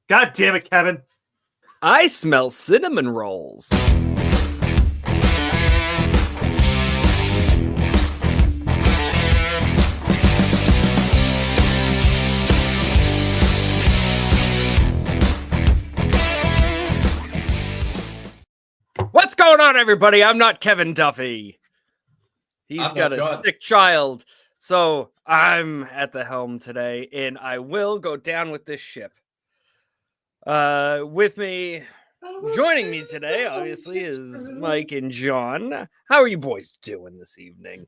God damn it, Kevin. I smell cinnamon rolls. What's going on, everybody? I'm not Kevin Duffy. He's got a sick child. So I'm at the helm today, and I will go down with this ship. With me, joining me today, obviously, is Mike and John. How are you boys doing this evening?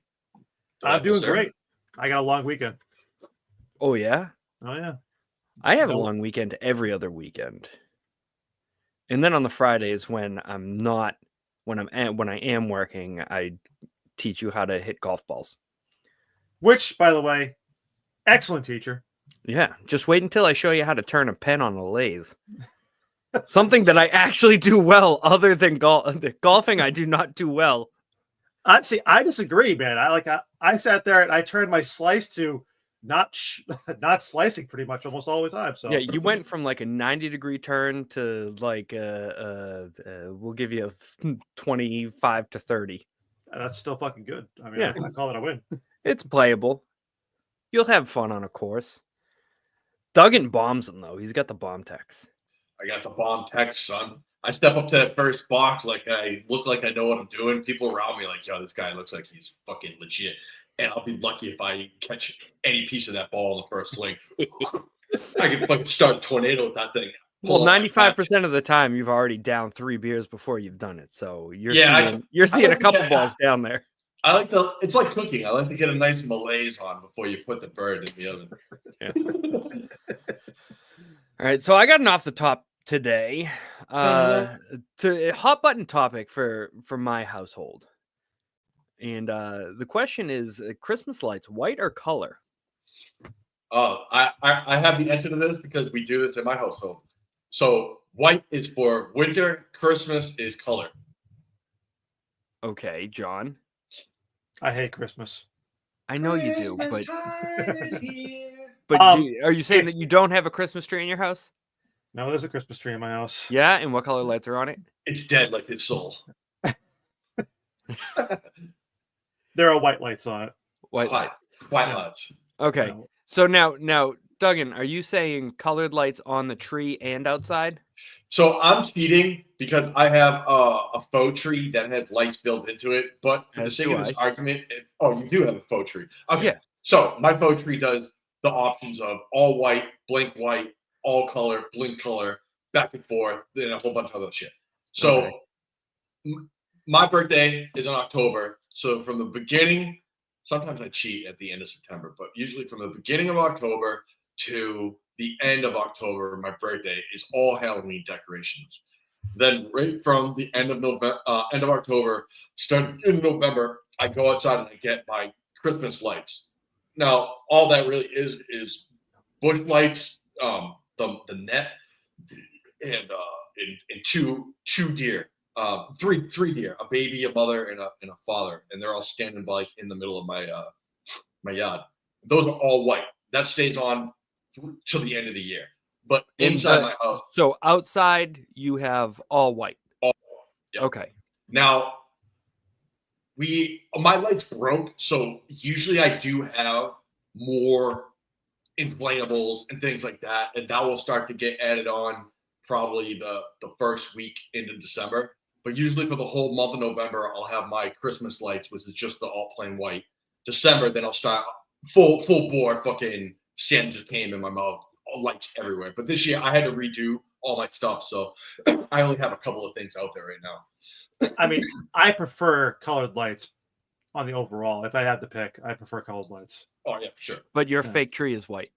I'm doing great. I got a long weekend. Oh, yeah? Oh, yeah. I have a long weekend every other weekend. And then on the Fridays when I'm not, when I am working, I teach you how to hit golf balls. Which, by the way, excellent teacher. Yeah, just wait until I show you how to turn a pen on a lathe. Something that I actually do well, other than golfing. I do not do well. See, I disagree, man. I sat there and I turned my slice to not slicing pretty much almost all the time. So yeah, you went from like a 90-degree turn to like we'll give you a 25 to 30. That's still fucking good. I mean, yeah. I call it a win. It's playable. You'll have fun on a course. Duggan bombs him though. He's got the bomb techs. I got the bomb text, son. I step up to that first box like I look like I know what I'm doing. People around me like, yo, this guy looks like he's fucking legit. And I'll be lucky if I catch any piece of that ball in the first swing. I can fucking start a tornado with that thing. Well, 95% of the time you've already downed 3 beers before you've done it. So you're seeing a couple balls down there. I like to. It's like cooking. I like to get a nice malaise on before you put the bird in the oven. Yeah. All right, so I got an off the top today. To hot button topic for my household, and the question is: Christmas lights, white or color? Oh, I have the answer to this because we do this in my household. So white is for winter. Christmas is color. Okay, John. I hate Christmas. I know you do, but are you saying that you don't have a Christmas tree in your house? No, there's a Christmas tree in my house. Yeah, and what color lights are on it? It's dead like his soul. There are white lights on it. White lights. Okay, no. So now, Duggan, are you saying colored lights on the tree and outside? So I'm cheating because I have a faux tree that has lights built into it. But for the sake of this argument, you do have a faux tree. Okay. Yeah. So my faux tree does the options of all white, blink white, all color, blink color, back and forth, then a whole bunch of other shit. So my birthday is in October. So from the beginning, sometimes I cheat at the end of September, but usually from the beginning of October to the end of October, my birthday is all Halloween decorations. Then right from the end of October, starting in November, I go outside and I get my Christmas lights. Now, all that really is bush lights, the net, and two deer, three deer, a baby, a mother, and a father, and they're all standing like in the middle of my yard. Those are all white. That stays on till the end of the year. But inside my house. So outside you have all white. All white. Yep. Okay. Now my lights broke, so usually I do have more inflatables and things like that, and that will start to get added on probably the first week into December. But usually for the whole month of November, I'll have my Christmas lights, which is just the all plain white. December, then I'll start full bore fucking sand just came in my mouth, lights everywhere. But this year I had to redo all my stuff, so I only have a couple of things out there right now. I mean, I prefer colored lights on the overall. If I had to pick, I prefer colored lights. Oh yeah, for sure. But your fake tree is white.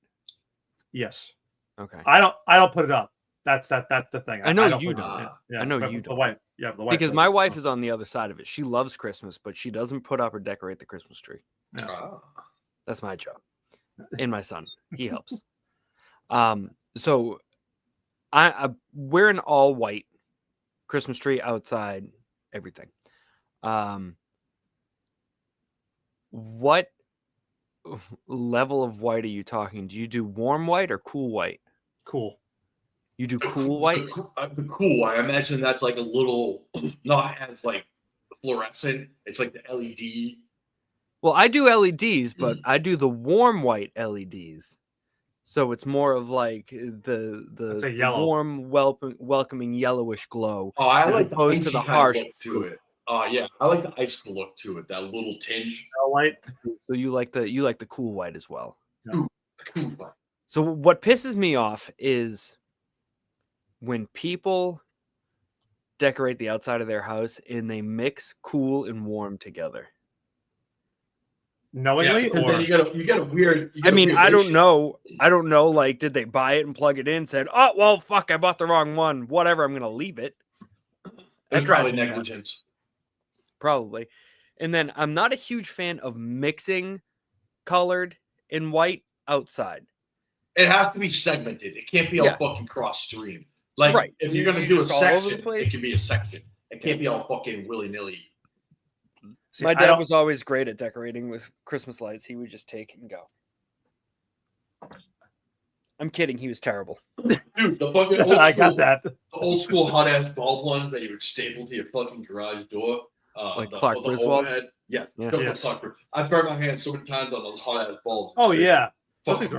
Yes. Okay. I don't put it up. That's the thing. I know you don't. I know you don't. The white. Yeah, the white. Because my wife is on the other side of it. She loves Christmas, but she doesn't put up or decorate the Christmas tree. That's my job. And my son, he helps. So we're an all white Christmas tree outside, everything. What level of white are you talking? Do you do warm white or cool white? Cool. You do cool white? The cool. I imagine that's like a little, not as like fluorescent. It's like the LED. Well, I do LEDs, but I do the warm white LEDs. So it's more of like the warm, welcoming yellowish glow. Oh, I as like opposed to the harsh look to it. Yeah, I like the icicle look to it. That little tinge. White. So you like the cool white as well. Ooh, cool white. So what pisses me off is when people decorate the outside of their house and they mix cool and warm together. Knowingly, or then you get a weird. I mean, I don't know. Like, did they buy it and plug it in? Said, oh well, fuck, I bought the wrong one. Whatever, I'm gonna leave it. That's probably negligence. Probably. And then I'm not a huge fan of mixing colored and white outside. It has to be segmented. It can't be all fucking cross stream. Like, right. If you're gonna do a section, it can be a section. It can't be all fucking willy nilly. See, my dad was always great at decorating with Christmas lights. He would just take it and go. I'm kidding. He was terrible. Dude, the fucking old I got that. The old school hot ass bulb ones that you would staple to your fucking garage door. Like Clark Griswold? Yeah. Yes. I burned my hands so many times on those hot ass bulbs. Oh yeah. Fucking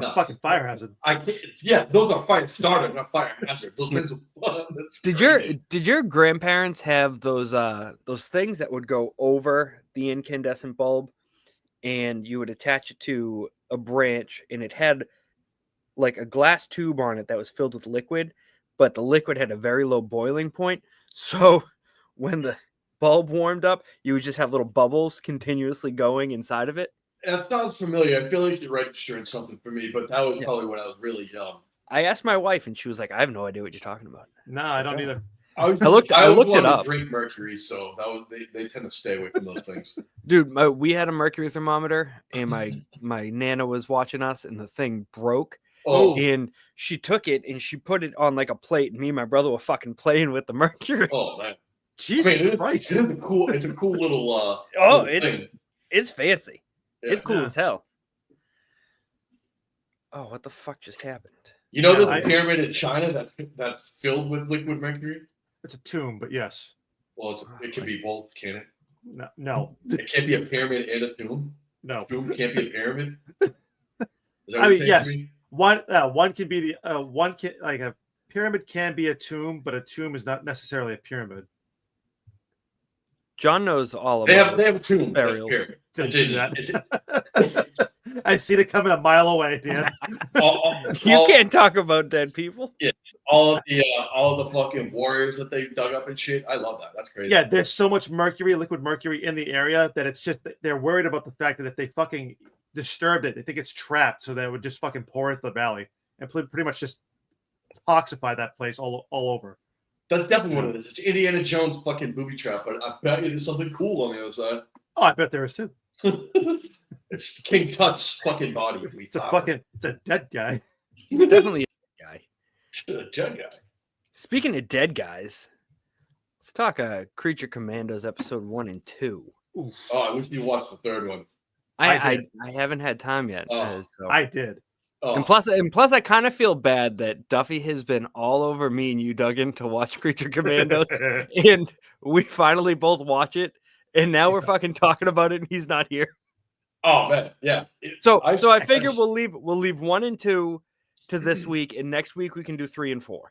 fire hazard. I can't. Yeah, those are fire starter, not fire hazard. Those things. Did your grandparents have those things that would go over the incandescent bulb, and you would attach it to a branch, and it had like a glass tube on it that was filled with liquid, but the liquid had a very low boiling point. So when the bulb warmed up, you would just have little bubbles continuously going inside of it. That sounds familiar. I feel like you're registering something for me, but that was probably when I was really young. I asked my wife, and she was like, "I have no idea what you're talking about." No, I don't either. I looked it up. Drink mercury, so that was they tend to stay away from those things. Dude, we had a mercury thermometer, and my nana was watching us, and the thing broke. Oh, and she took it and she put it on like a plate, and me and my brother were fucking playing with the mercury. Oh man, Jesus Christ! It's a cool little. It's fancy. Yeah. It's cool as hell. Oh, what the fuck just happened? You know, there's a pyramid in China that's filled with liquid mercury. It's a tomb, but yes. Well, it can be both, can it? No. It can't be a pyramid and a tomb. No. A tomb can't be a pyramid. I mean, yes. One can be like a pyramid can be a tomb, but a tomb is not necessarily a pyramid. John knows all about. They have a tomb burials. I seen it coming a mile away, Dan. You can't talk about dead people. Yeah, all of the fucking warriors that they dug up and shit. I love that. That's crazy. Yeah, there's so much mercury, liquid mercury in the area that it's just they're worried about the fact that if they fucking disturbed it, they think it's trapped, so that it would just fucking pour into the valley and pretty much just toxify that place all over. That's definitely what it is. It's Indiana Jones fucking booby trap, but I bet you there's something cool on the other side. Oh, I bet there is too. It's King Tut's fucking body. It's a dead guy. Definitely a dead guy. A dead guy. Speaking of dead guys, let's talk Creature Commandos episode 1 and 2. Oof. Oh, I wish you watched the third one. I haven't had time yet. So. I did. Oh. And plus, I kind of feel bad that Duffy has been all over me and you, Duggan, to watch Creature Commandos, and we finally both watch it, and now we're fucking talking about it, and he's not here. Oh man, yeah. So I figure we'll leave 1 and 2 to this week, and next week we can do 3 and 4.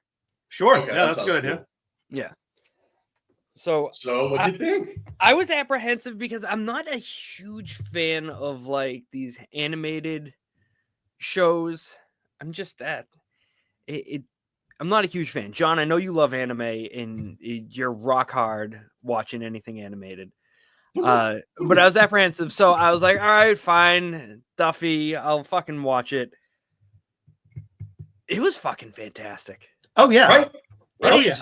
Sure. Okay, yeah, that's good. Cool. Yeah. So what do you think? I was apprehensive because I'm not a huge fan of like these animated shows. I'm just that I'm not a huge fan. John, I know you love anime and you're rock hard watching anything animated. But I was apprehensive, so I was like, all right, fine, Duffy, I'll fucking watch it. It was fucking fantastic. Oh yeah. Right?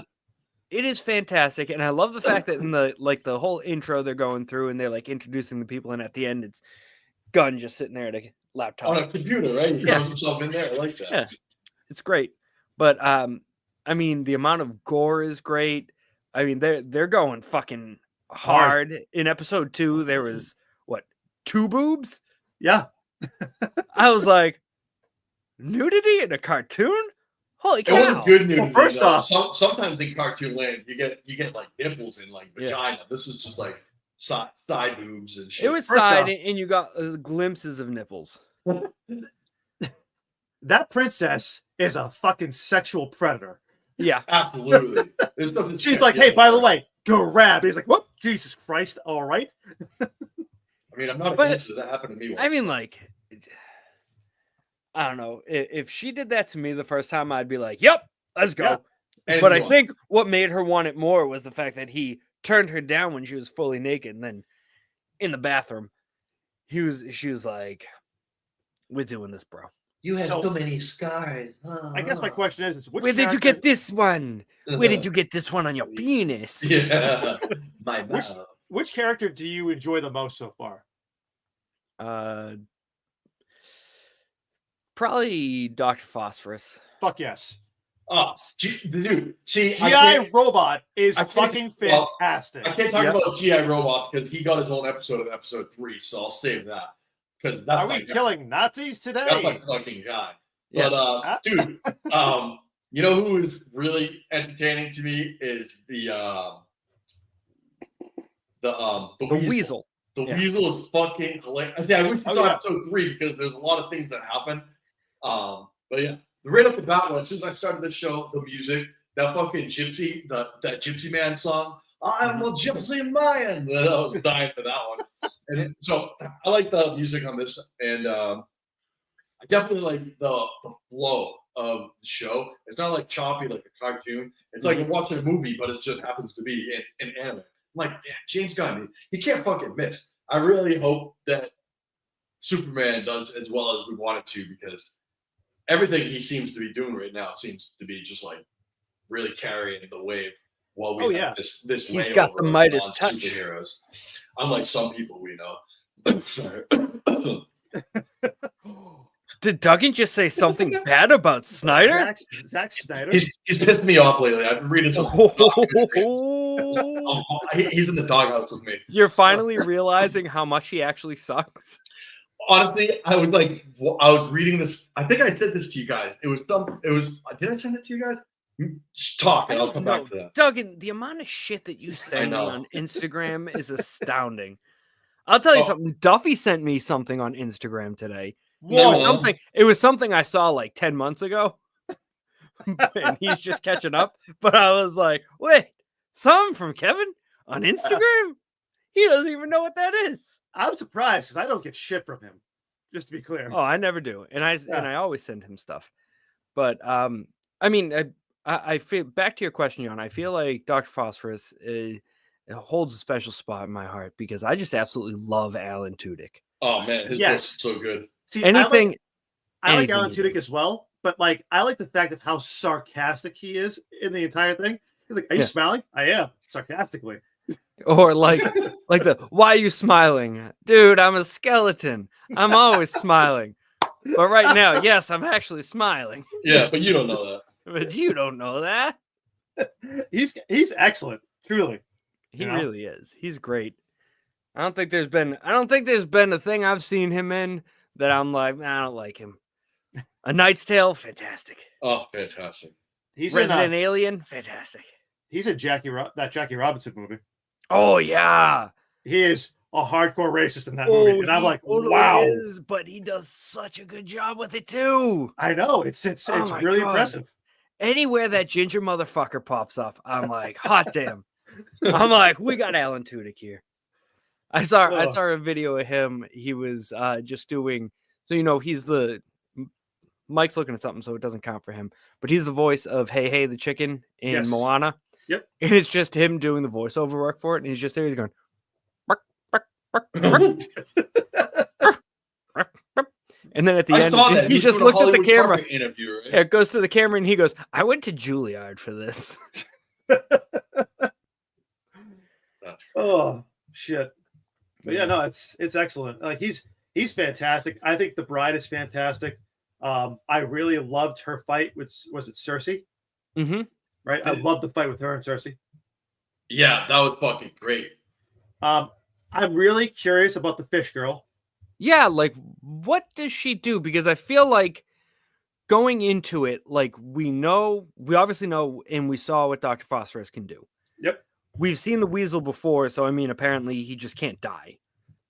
It is fantastic, and I love the fact that in the whole intro they're going through and they're like introducing the people, and at the end it's Gunn just sitting there at a laptop on a computer, right? He throws himself in there. I like that. Yeah, it's great. But I mean, the amount of gore is great. I mean, they're going fucking hard. In episode 2, there was 2 boobs? Yeah. I was like, nudity in a cartoon? Holy It wasn't cow! good nudity. Well, first off, sometimes in cartoon land you get like nipples and like vagina. Yeah. This is just like side boobs and shit. It was side, and you got glimpses of nipples. That princess is a fucking sexual predator. Yeah, absolutely. She's like, hey, by the way, grab. He's like, whoop, Jesus Christ, all right. I mean, I'm not against it. That happened to me once. I mean, like, I don't know. If she did that to me the first time, I'd be like, yep, let's go. Yeah. But I think what made her want it more was the fact that he turned her down when she was fully naked. And then in the bathroom, she was like, we're doing this, bro. You have so many scars. I guess my question is where did you get this one? Where did you get this one on your penis? Yeah, my mouth. Which character do you enjoy the most so far? Probably Dr. Phosphorus. Fuck yes. Oh, dude. See, G.I. Robot is fucking fantastic. I can't talk about G.I. Robot because he got his own episode in episode 3, so I'll save that. Because that's Are we killing Nazis today? That's my fucking guy. Yeah. But dude, you know who is really entertaining to me is the Weasel. The Weasel is fucking hilarious. I wish you saw episode 3 because there's a lot of things that happen. But yeah, right up the bat, as soon as I started the show, the music, that fucking gypsy, that Gypsy Man song. I'm a gypsy man. I was dying for that one. And so I like the music on this, and I definitely like the flow of the show. It's not like choppy like a cartoon. It's like watching a movie, but it just happens to be in anime. I'm like, yeah, James Gunn, he can't fucking miss. I really hope that Superman does as well as we want it to, because everything he seems to be doing right now seems to be just like really carrying the wave. While we have this he's got the Midas touch. Superheroes, unlike some people we know. Sorry. Did Duggan just say something bad about Snyder? Zack Snyder? He's pissed me off lately. I've been reading some. He's in the doghouse with me. You're finally realizing how much he actually sucks. Honestly, I was reading this. I think I said this to you guys. Did I send it to you guys? Just talk, and I'll come back to that. Duggan, the amount of shit that you send me on Instagram is astounding. I'll tell you something. Duffy sent me something on Instagram today. It was something I saw like 10 months ago. And he's just catching up. But I was like, wait, something from Kevin on Instagram? He doesn't even know what that is. I'm surprised because I don't get shit from him. Just to be clear. Oh, I never do. And I always send him stuff. But I mean, I feel, back to your question, Jon, I feel like Dr. Phosphorus it holds a special spot in my heart because I just absolutely love Alan Tudyk. Oh man, his voice is so good. See, I like Alan Tudyk as well, but like I like the fact of how sarcastic he is in the entire thing. He's like, "Are you smiling?" I am, sarcastically. Or like why are you smiling? Dude, I'm a skeleton. I'm always smiling. But right now, yes, I'm actually smiling. Yeah, but you don't know that. But you don't know that. He's excellent, truly. He really is. He's great. I don't think there's been a thing I've seen him in that I'm like, I don't like him. A Knight's Tale, fantastic. Oh, fantastic. He's Resident Alien, fantastic. He's in Jackie Robinson movie. Oh yeah. He is a hardcore racist in that movie. And I'm like, wow. But he does such a good job with it too. I know. It's really impressive. Anywhere that ginger motherfucker pops up, I'm like, hot damn. I'm like, we got Alan Tudyk here. I saw a video of him. He was just doing, so he's Mike's looking at something, so it doesn't count for him. But he's the voice of Hey Hey the chicken in Moana. Yep. And it's just him doing the voiceover work for it, and he's just there. He's going, bark, bark, bark, bark, bark, bark, bark. And then at the end, he just looked at the camera. Interview, right? Yeah, it goes to the camera, and he goes, "I went to Juilliard for this." Oh shit! But yeah, no, it's excellent. Like he's fantastic. I think the bride is fantastic. I really loved her fight with Cersei? Mm-hmm. Right, I loved the fight with her and Cersei. Yeah, that was fucking great. I'm really curious about the fish girl. Yeah, like what does she do? Because I feel like going into it, like we obviously know, and we saw what Dr. Phosphorus can do. Yep. We've seen the Weasel before, so I mean, apparently he just can't die.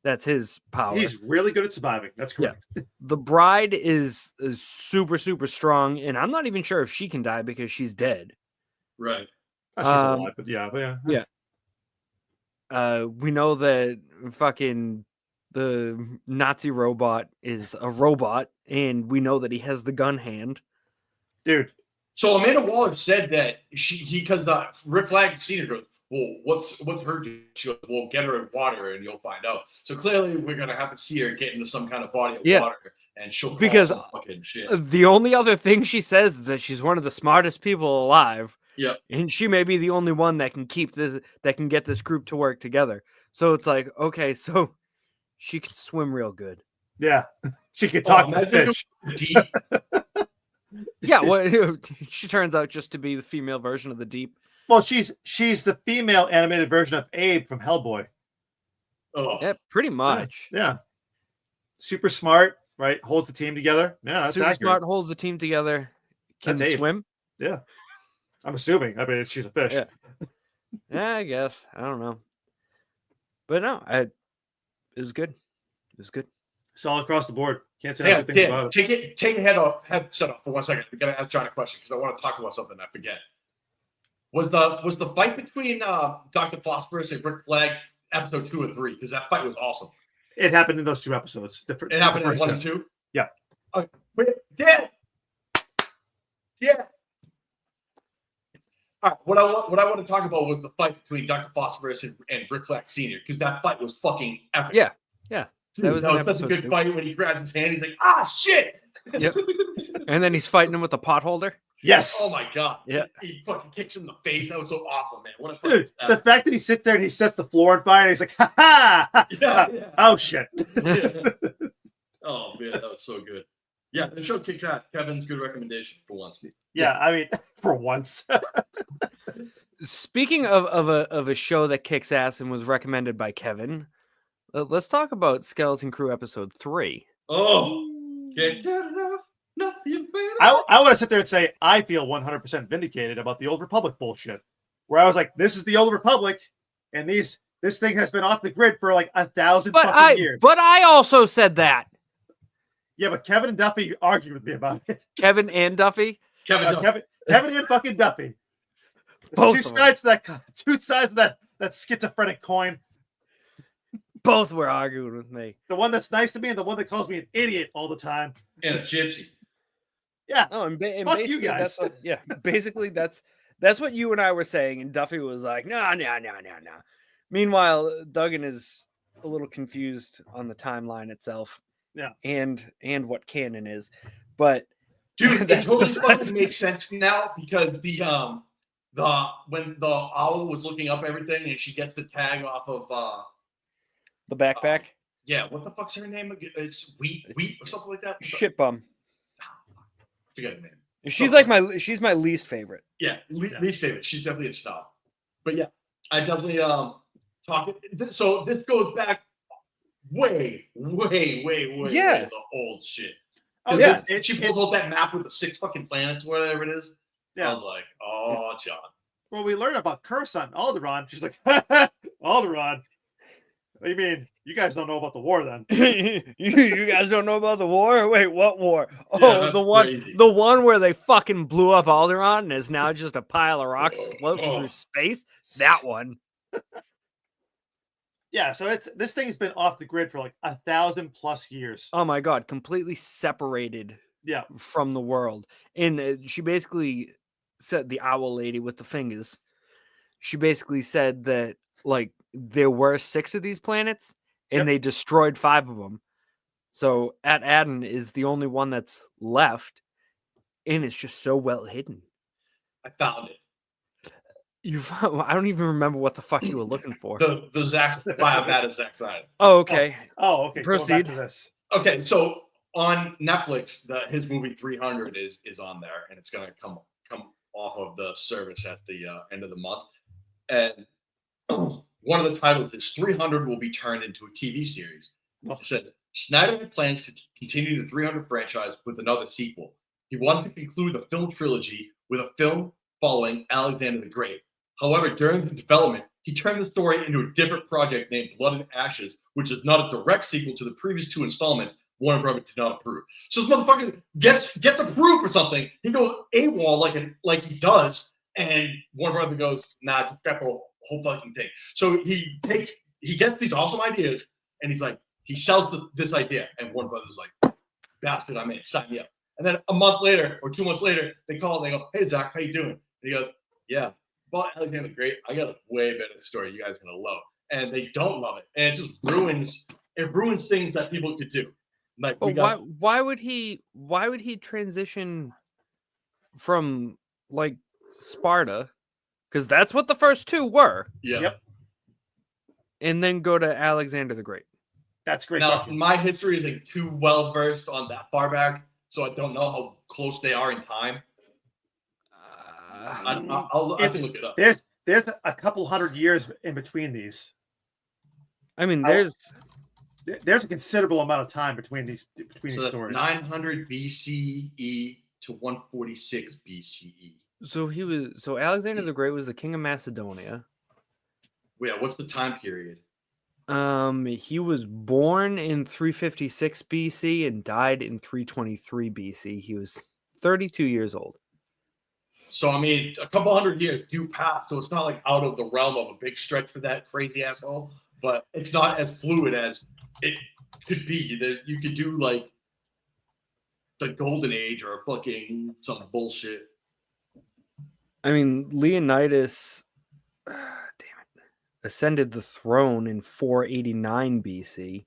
That's his power. He's really good at surviving. That's correct. Yeah. The bride is super, super strong, and I'm not even sure if she can die because she's dead. Right. Oh, she's alive, but yeah. We know that fucking the Nazi robot is a robot, and we know that he has the gun hand. Dude. So Amanda Waller said that because Rick Flag Senior goes, well, what's her do? She goes, well, get her in water and you'll find out. So clearly we're gonna have to see her get into some kind of body of water, and she'll because fucking shit. The only other thing she says is that she's one of the smartest people alive. Yeah, and she may be the only one that can get this group to work together. So it's like, okay, so she can swim real good. Yeah, she can talk to fish. Yeah, well, she turns out just to be the female version of the Deep. Well, she's the female animated version of Abe from Hellboy. Oh, yeah, pretty much. Yeah. Super smart, right? Holds the team together. Yeah, that's super accurate. Smart, holds the team together. Can swim. Yeah, I'm assuming. I mean, she's a fish. Yeah, I guess. I don't know, but no, it was good. It was good. It's all across the board. Can't say anything about it. Take your headset off for 1 second. I gotta ask John a question because I want to talk about something I forget. Was the fight between Dr. Phosphorus and Rick Flag episode 2 and 3? Because that fight was awesome. It happened in those 2 episodes. It happened in 1 and 2? Yeah. Yeah. All right. What I want to talk about was the fight between Dr. Phosphorus and Rick Flag Sr. because that fight was fucking epic. Yeah. Dude, that was such a good fight when he grabs his hand. He's like, shit. Yep. And then he's fighting him with a pot holder. Yes. Oh my god. Yeah. He fucking kicks him in the face. That was so awesome, man. What a dude! The fact that he sits there and he sets the floor on fire and he's like, ha ha! Yeah. Oh shit! Yeah. Oh man, that was so good. Yeah, the show kicks ass. Kevin's good recommendation for once. Yeah, I mean, for once. Speaking of a show that kicks ass and was recommended by Kevin, let's talk about Skeleton Crew episode 3. Oh, can't get enough. I want to sit there and say I feel 100% vindicated about the Old Republic bullshit, where I was like, "This is the Old Republic, and this thing has been off the grid for like 1,000 fucking years." But I also said that. Yeah, but Kevin and Duffy argued with me about it. Kevin and Duffy. Kevin and fucking Duffy. Both two sides of that schizophrenic coin. Both were arguing with me. The one that's nice to me and the one that calls me an idiot all the time. And a gypsy. Yeah. Oh, and Fuck basically you guys. Basically that's what you and I were saying, and Duffy was like, no. Meanwhile, Duggan is a little confused on the timeline itself. Yeah. And what canon is. But dude, it totally fucking makes sense now because when the owl was looking up everything and she gets the tag off of the backpack. Yeah, what the fuck's her name again? It's Wheat or something like that. Shit bum. Forget her name. She's my least favorite. Yeah, least favorite. She's definitely a snob. But yeah, I definitely talk. So this goes back way yeah, the old shit. Oh yeah, she pulls out that map with the 6 fucking planets, whatever it is. Yeah, I was like, oh, John. Well, we learned about Coruscant, Alderaan. She's like, Alderaan. What do you mean? You guys don't know about the war then? you guys don't know about the war? Wait, what war? Oh, the one where they fucking blew up Alderaan and is now just a pile of rocks floating through space. That one. Yeah, so this thing has been off the grid for like 1,000+ years. Oh my god, completely separated. Yeah, from the world. And she basically said, the owl lady with the fingers, she basically said that like there were 6 of these planets and they destroyed 5 of them. So at Aden is the only one that's left, and it's just so well hidden. I found it. I don't even remember what the fuck you were looking for. The Zack Snyder. Oh, okay. Oh, okay. Proceed. To this. Okay, so on Netflix, his movie 300 is on there, and it's gonna come off of the service at the end of the month. And one of the titles is 300 will be turned into a TV series. It said Snyder had plans to continue the 300 franchise with another sequel. He wanted to conclude the film trilogy with a film following Alexander the Great. However, during the development, he turned the story into a different project named Blood and Ashes, which is not a direct sequel to the previous 2 installments. Warner Brothers did not approve. So this motherfucker gets approved for something. He goes AWOL like he does, and Warner Brothers goes, nah, just got the whole fucking thing. So he gets these awesome ideas, and he's like, he sells this idea, and Warner Brothers is like, bastard, I'm in, sign me up. And then a month later or 2 months later, they call and they go, hey Zach, how you doing? And he goes, yeah, about Alexander the Great, I got a way better story you guys are gonna love. And they don't love it, and it just ruins things that people could do. Like, why would he transition from like Sparta, because that's what the first 2 were. Yeah. Yep. And then go to Alexander the Great. That's great. Now, question. my history isn't too well versed on that far back, so I don't know how close they are in time. I can look it up. There's a couple hundred years in between these. I mean, there's a considerable amount of time between these stories. 900 BCE to 146 BCE. So Alexander the Great was the king of Macedonia. Yeah, what's the time period? He was born in 356 BC and died in 323 BC. He was 32 years old. So, I mean, a couple hundred years do pass, so it's not like out of the realm of a big stretch for that crazy asshole, but it's not as fluid as it could be. That you could do like the Golden Age or fucking some bullshit. I mean, Leonidas, ascended the throne in 489 BC.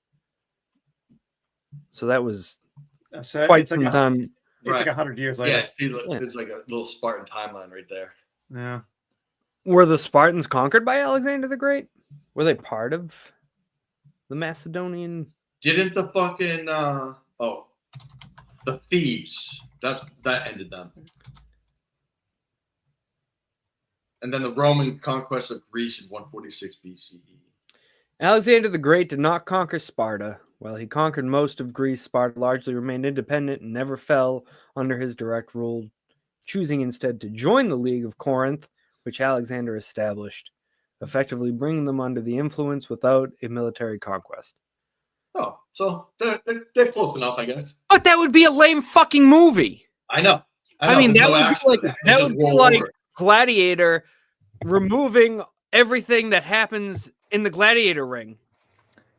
So that was quite some time. It's like 100 years later. Yeah, see, there's like a little Spartan timeline right there. Yeah. Were the Spartans conquered by Alexander the Great? Were they part of the Macedonian? Didn't the fucking the Thebes that ended them, and then the Roman conquest of Greece in 146 BCE. Alexander the Great did not conquer Sparta. While he conquered most of Greece, Sparta largely remained independent and never fell under his direct rule, choosing instead to join the League of Corinth, which Alexander established, effectively bringing them under the influence without a military conquest. Oh, so they're close enough, I guess. But that would be a lame fucking movie. I know. I mean, that would be like Gladiator removing everything that happens in the gladiator ring.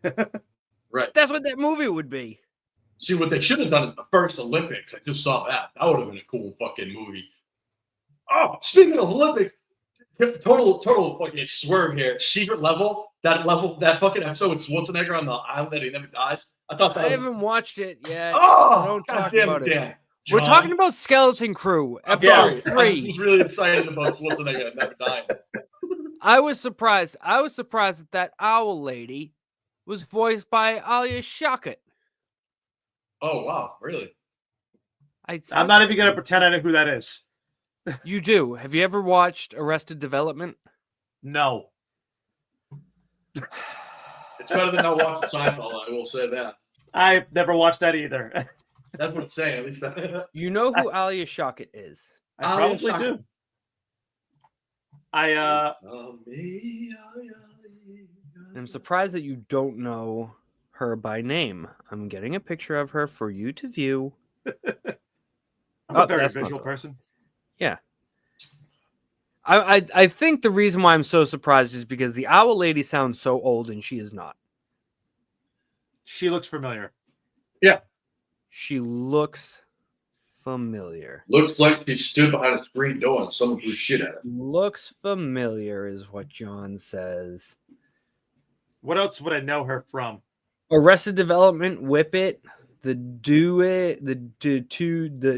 Right. That's what that movie would be. See, what they should have done is the first Olympics. I just saw that. That would have been a cool fucking movie. Oh, speaking of Olympics, total fucking swerve here. Secret level, that fucking episode with Schwarzenegger on the island that he never dies. I thought that I haven't watched it yet. Oh, don't talk damn about it. John, We're talking about Skeleton Crew, episode 3. I was really excited about Schwarzenegger never dying. I was surprised. that owl lady was voiced by Alia Shawkat. Oh, wow. Really? I'm not even going to pretend I know who that is. You do. Have you ever watched Arrested Development? No. It's better than not watching Seinfeld, I will say that. I've never watched that either. That's what I'm saying. At least that. You know who Alia Shawkat is? I probably do. I'm surprised that you don't know her by name. I'm getting a picture of her for you to view. I'm a very visual person. Yeah. I think the reason why I'm so surprised is because the owl lady sounds so old and she is not. She looks familiar. Yeah. She looks familiar. Looks like she stood behind a screen door and someone threw shit at her. Looks familiar is what John says. What else would I know her from? Arrested Development, Whip It, the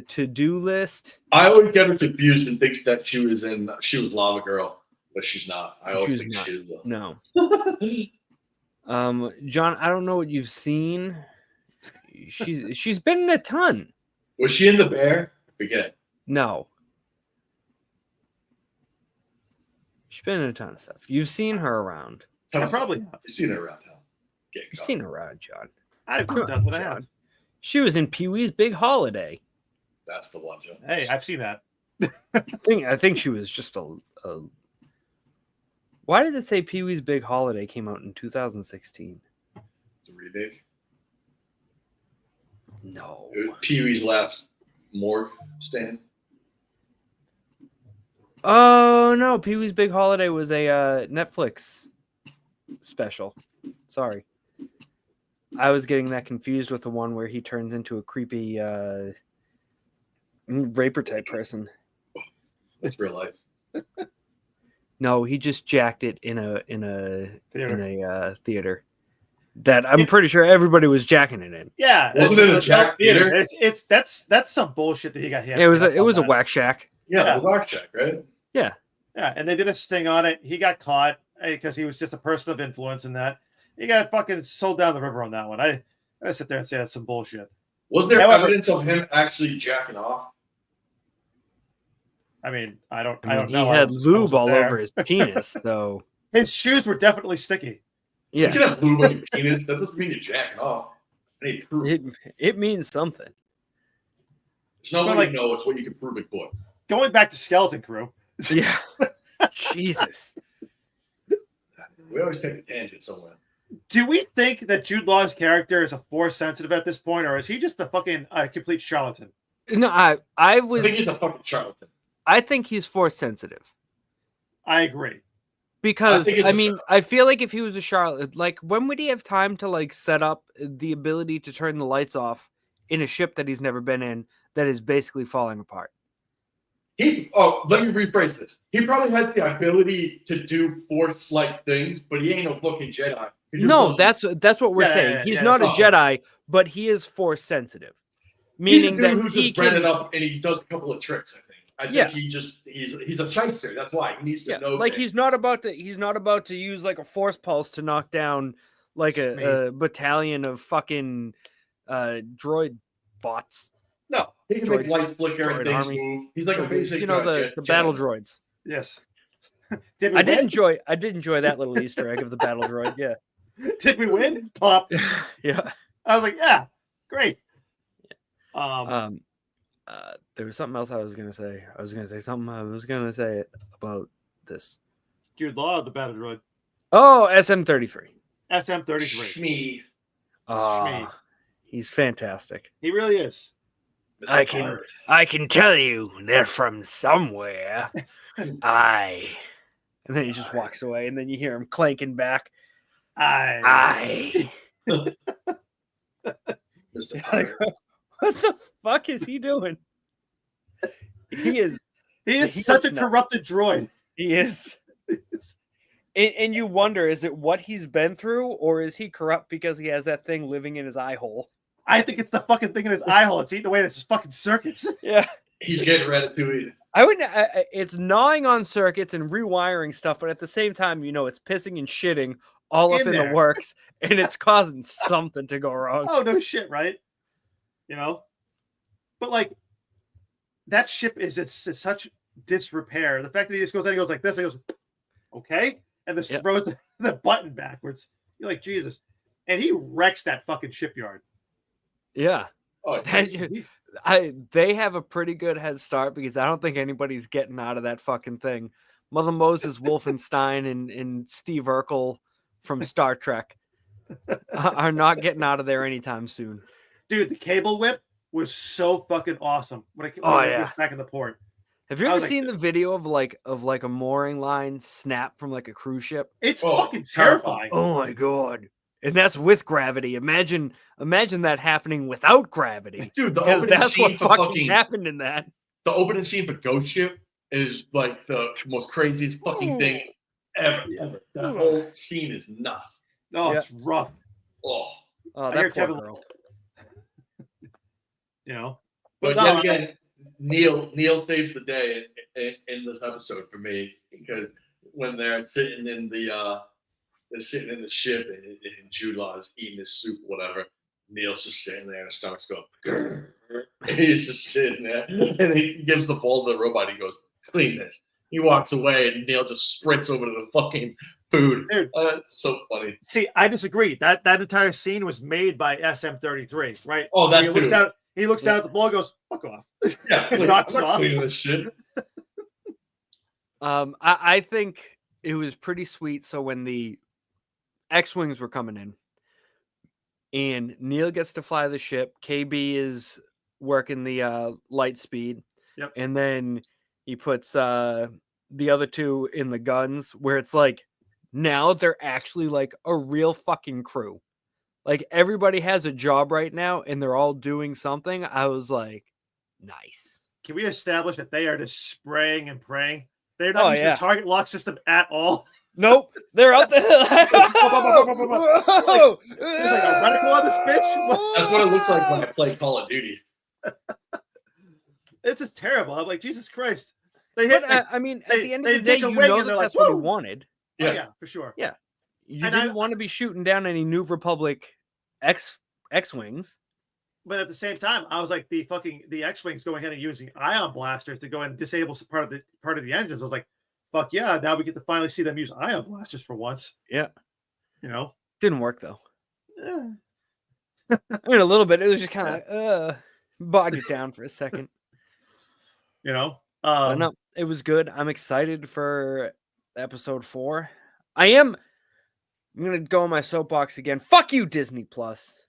to-do list. I always get her confused and think that she was Lava Girl, but she's not. I always think she is. No. John, I don't know what you've seen. She's been in a ton. Was she in The Bear? I forget. No. She's been in a ton of stuff. You've seen her around. I probably have. You've seen her around town. You've seen her around, John. I've done that I have. She was in Pee-wee's Big Holiday. That's the one, Joe. Hey, I've seen that. I think she was just a. Why does it say Pee-wee's Big Holiday came out in 2016? The remake. No. Pee-wee's Last Morgue Stand. Oh no, Pee-wee's Big Holiday was a Netflix special. Sorry, I was getting that confused with the one where he turns into a creepy raper type person. That's real life. No, he just jacked it in a theater. That I'm pretty sure everybody was jacking it in. Yeah, wasn't it a jack theater? That's some bullshit that he got hit. It was a whack shack. Yeah, the whack shack, right? Yeah, and they did a sting on it. He got caught because he was just a person of influence in that. He got fucking sold down the river on that one. I sit there and say that's some bullshit. Was there evidence of him actually jacking off? I mean, I don't he know. He had lube all over his penis, so his shoes were definitely sticky. Yeah, you can have lube on your penis. That doesn't mean you're jacking off. I need proof. It means something. There's no way to know it's what you can prove it for. Going back to Skeleton Crew. Yeah. Jesus. We always take a tangent somewhere. Do we think that Jude Law's character is a force sensitive at this point, or is he just a fucking complete charlatan? No, I think he's a fucking charlatan. I think he's force sensitive. I agree. Because I feel like if he was a charlatan, like when would he have time to like set up the ability to turn the lights off in a ship that he's never been in that is basically falling apart? Let me rephrase this. He probably has the ability to do force-like things, but he ain't no fucking Jedi. No, that's what we're saying. He's not a Jedi, but he is force sensitive. Meaning that who's just bred it up and he does a couple of tricks. I think he's a shyster. That's why he needs to know. Like he's not about to use like a force pulse to knock down like a battalion of fucking droid bots. No, he can make lights flicker and things move. He's like a basic, the battle droids. Yes. I did enjoy that little Easter egg of the battle droid. Yeah. Did we win? Pop. Yeah. I was like, yeah, great. There was something else I was gonna say. I was gonna say about this. Jude Law, the battle droid. Oh, SM-33. SM-33. Shmee. He's fantastic. He really is. I can tell you they're from somewhere. And then he just walks away, and then you hear him clanking back. I. Like, what the fuck is he doing? He is such a corrupted droid. He is. And you wonder, is it what he's been through, or is he corrupt because he has that thing living in his eye hole? I think it's the fucking thing in his eye hole. It's eating away at his fucking circuits. Yeah. He's getting ratatouille. It's gnawing on circuits and rewiring stuff, but at the same time, it's pissing and shitting all up in the works, and it's causing something to go wrong. Oh, no shit, right? But like, that ship it's such disrepair. The fact that he just goes like this, and goes, okay, and this throws the button backwards. You're like, Jesus. And he wrecks that fucking shipyard. Yeah. They have a pretty good head start because I don't think anybody's getting out of that fucking thing. Mother Moses Wolfenstein and Steve Urkel from Star Trek are not getting out of there anytime soon. Dude, the cable whip was so fucking awesome when it was back in the port. Have you ever seen the video of a mooring line snap from like a cruise ship? It's fucking terrifying. Oh my god. And that's with gravity. Imagine that happening without gravity. Dude, the opening scene for fucking happened in that. The opening scene for Ghost Ship is like the most craziest fucking thing ever. That whole scene is nuts. No, it's rough. Oh, that poor girl. But then again, Neil saves the day in this episode for me because when they're sitting in the ship and Jude Law is eating his soup, whatever. Neil's just sitting there and his stomach's going, grr, and he's just sitting there and he gives the ball to the robot. He goes, clean this. He walks away and Neil just sprints over to the fucking food. Dude, it's so funny. See, I disagree. That entire scene was made by SM-33, right? Oh, that's He looks down at the ball and goes, fuck off. Yeah, He like, knocks I'm not off. cleaning this shit. I think it was pretty sweet. So when the X-Wings were coming in and Neil gets to fly the ship, KB is working the light speed. Yep. And then he puts the other two in the guns where it's like, now they're actually like a real fucking crew. Like everybody has a job right now and they're all doing something. I was like, nice. Can we establish that they are just spraying and praying? They're not using the target lock system at all. Nope. They're out there. There's like a reticle on this bitch. That's what it looks like when I play Call of Duty. It's just terrible. I'm like, Jesus Christ. At the end of the day, you know that's what he wanted. Yeah. Oh, yeah, for sure. Yeah. You didn't want to be shooting down any New Republic X-Wings. But at the same time, I was like, the X-Wings going ahead and using ion blasters to go and disable part of the engines. I was like, fuck yeah, now we get to finally see them use ion blasters for once. Yeah. You know? Didn't work though. I mean, a little bit. It was just kind of bogged it down for a second. You know? No, it was good. I'm excited for episode 4. I'm gonna go on my soapbox again. Fuck you, Disney Plus.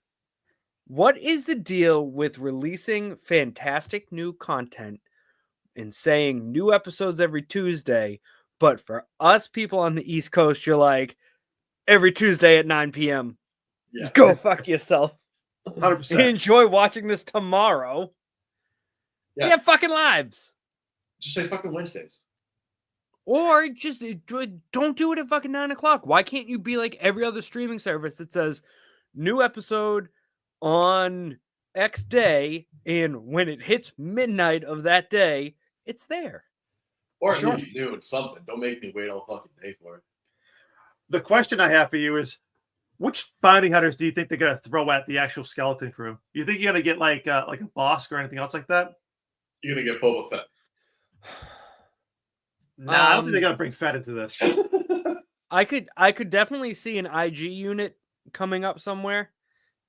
What is the deal with releasing fantastic new content and saying new episodes every Tuesday, but for us people on the East Coast, you're like every Tuesday at 9 p.m. Yeah. Just go fuck yourself. 100%. Enjoy watching this tomorrow. Yeah. We have fucking lives. Just say fucking Wednesdays. Or just don't do it at fucking 9 o'clock. Why can't you be like every other streaming service that says new episode on X day, and when it hits midnight of that day, it's there. Or noon, something. Don't make me wait all fucking day for it. The question I have for you is, which bounty hunters do you think they're gonna throw at the actual skeleton crew? You think you're gonna get like a Bosk or anything else like that? You're gonna get Boba Fett. Nah, I don't think they're gonna bring Fett into this. I could definitely see an IG unit coming up somewhere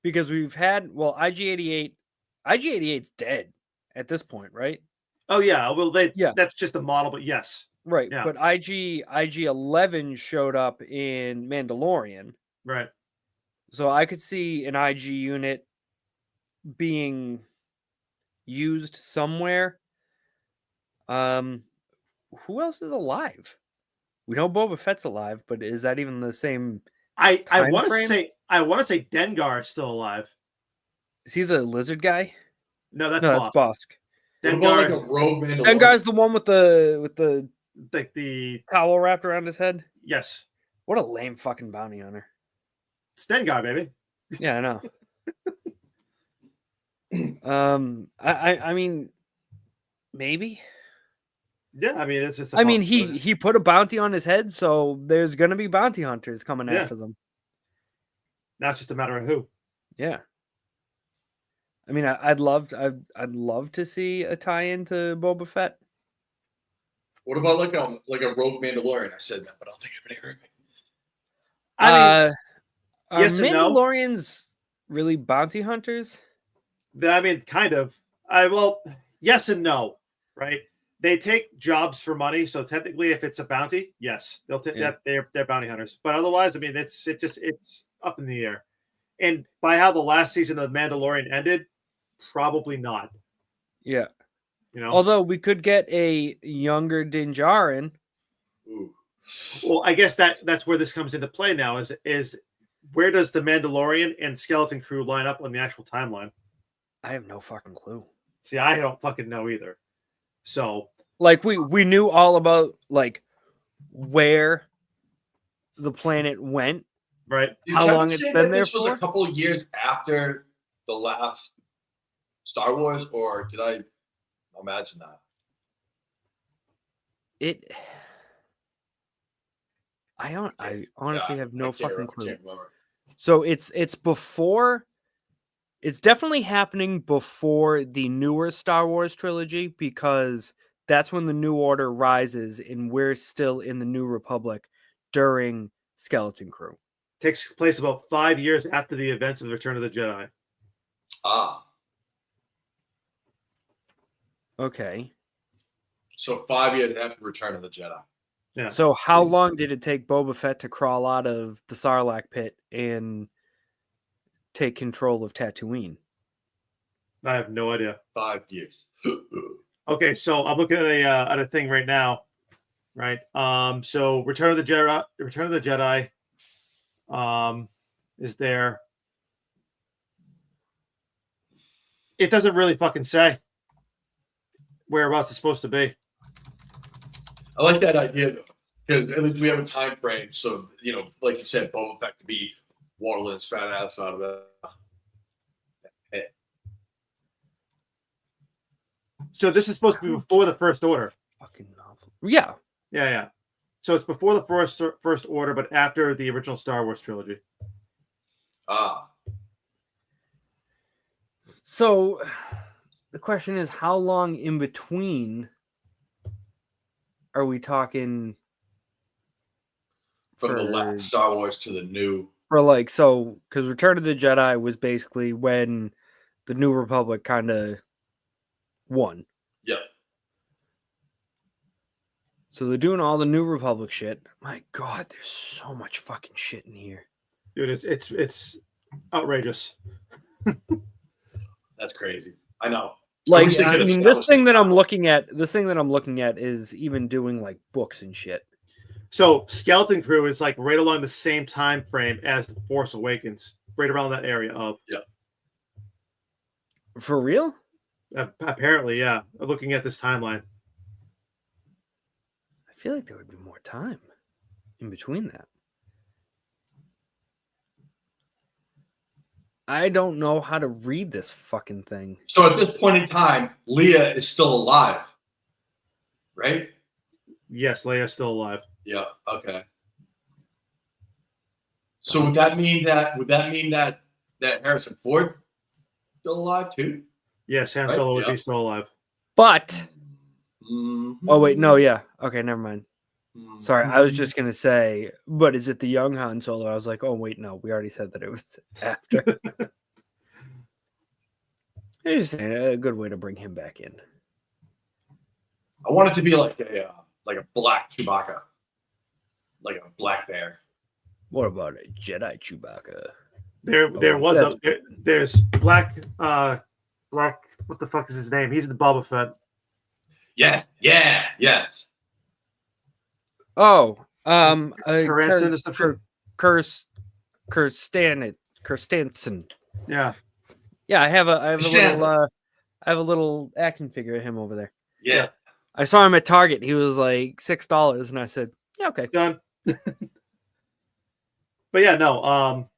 because we've had IG-88. IG-88's dead at this point, right? Oh yeah, well that's just the model, but yes, right. Yeah. But IG-11 showed up in Mandalorian, right? So I could see an IG unit being used somewhere. Who else is alive? We know Boba Fett's alive, but is that even the same? I want to say Dengar is still alive. Is he the lizard guy? No, that's Bosk. Dengar like a rogue Mandalorian. Dengar's the one with the towel wrapped around his head. Yes. What a lame fucking bounty hunter. It's Dengar, baby. Yeah, I know. I mean, maybe. Yeah, I mean, it's just. I mean, he put a bounty on his head, so there's gonna be bounty hunters coming after them. Now it's just a matter of who. Yeah. I mean, I'd love to see a tie-in to Boba Fett. What about like a rogue Mandalorian? I said that, but I don't think anybody heard me. I mean, are Mandalorians really bounty hunters? I mean, kind of. Yes and no, right? They take jobs for money, so technically, if it's a bounty, yes, they'll take that. They're bounty hunters. But otherwise, I mean, it's up in the air. And by how the last season of The Mandalorian ended, probably not. Yeah, you know. Although we could get a younger Din Djarin. Ooh. Well, I guess that's where this comes into play now. Is where does the Mandalorian and Skeleton Crew line up on the actual timeline? I have no fucking clue. See, I don't fucking know either. So, like, we knew all about like where the planet went, right? How long it's been there for? This was a couple of years after the last Star Wars, or did I imagine that? I honestly have no fucking clue. So it's before. It's definitely happening before the newer Star Wars trilogy because that's when the New Order rises and we're still in the New Republic during Skeleton Crew. Takes place about 5 years after the events of the Return of the Jedi. Ah. Okay. So 5 years after Return of the Jedi. Yeah. So how long did it take Boba Fett to crawl out of the Sarlacc pit and take control of Tatooine? I have no idea. 5 years. Okay, so I'm looking at a thing right now, right? So Return of the Jedi, is there? It doesn't really fucking say whereabouts it's supposed to be. I like that idea though, because at least we have a time frame. So like you said, Boba Fett could be waddling his fat ass out of that. So this is supposed to be before the First Order. Fucking novel. Yeah. Yeah. So it's before the First Order, but after the original Star Wars trilogy. So the question is, how long in between are we talking? From the last Star Wars to the new. Because Return of the Jedi was basically when the New Republic kind of won. Yep. So they're doing all the New Republic shit. My God, there's so much fucking shit in here, dude. It's outrageous. That's crazy. I know. This thing that I'm looking at is even doing like books and shit. So Skeleton Crew is like right along the same time frame as The Force Awakens, right around that area of. Yeah. For real? Apparently, yeah. Looking at this timeline. I feel like there would be more time in between that. I don't know how to read this fucking thing. So at this point in time, Leia is still alive, right? Yes, Leia's still alive. Yeah. Okay. So would that mean that Harrison Ford still alive too? Yes, Han Solo would be still alive. But oh wait, no, yeah. Okay, never mind. Sorry, I was just gonna say, but is it the young Han Solo? I was like, oh wait, no, we already said that it was after. It's a good way to bring him back in. I want it to be like a black Chewbacca, like a black bear. What about a Jedi Chewbacca? There's Black. What the fuck is his name? He's the Boba Fett. Yes. Yeah. Yes. Oh, Kirstensen. Yeah. Yeah, I have a little action figure of him over there. Yeah. I saw him at Target. He was like $6, and I said, "Yeah, okay, done." But yeah, no.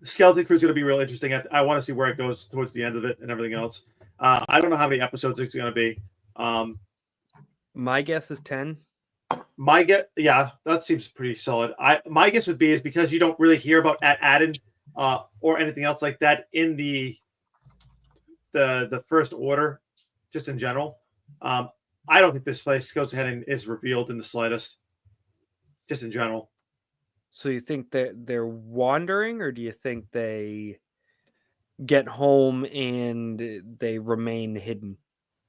Skeleton Crew's going to be real interesting. I want to see where it goes towards the end of it and everything else. I don't know how many episodes it's going to be. My guess is 10. My guess, yeah, that seems pretty solid. My guess would be is because you don't really hear about Adden or anything else like that in the First Order, just in general. I don't think this place goes ahead and is revealed in the slightest, just in general. So you think that they're wandering, or do you think they get home and they remain hidden?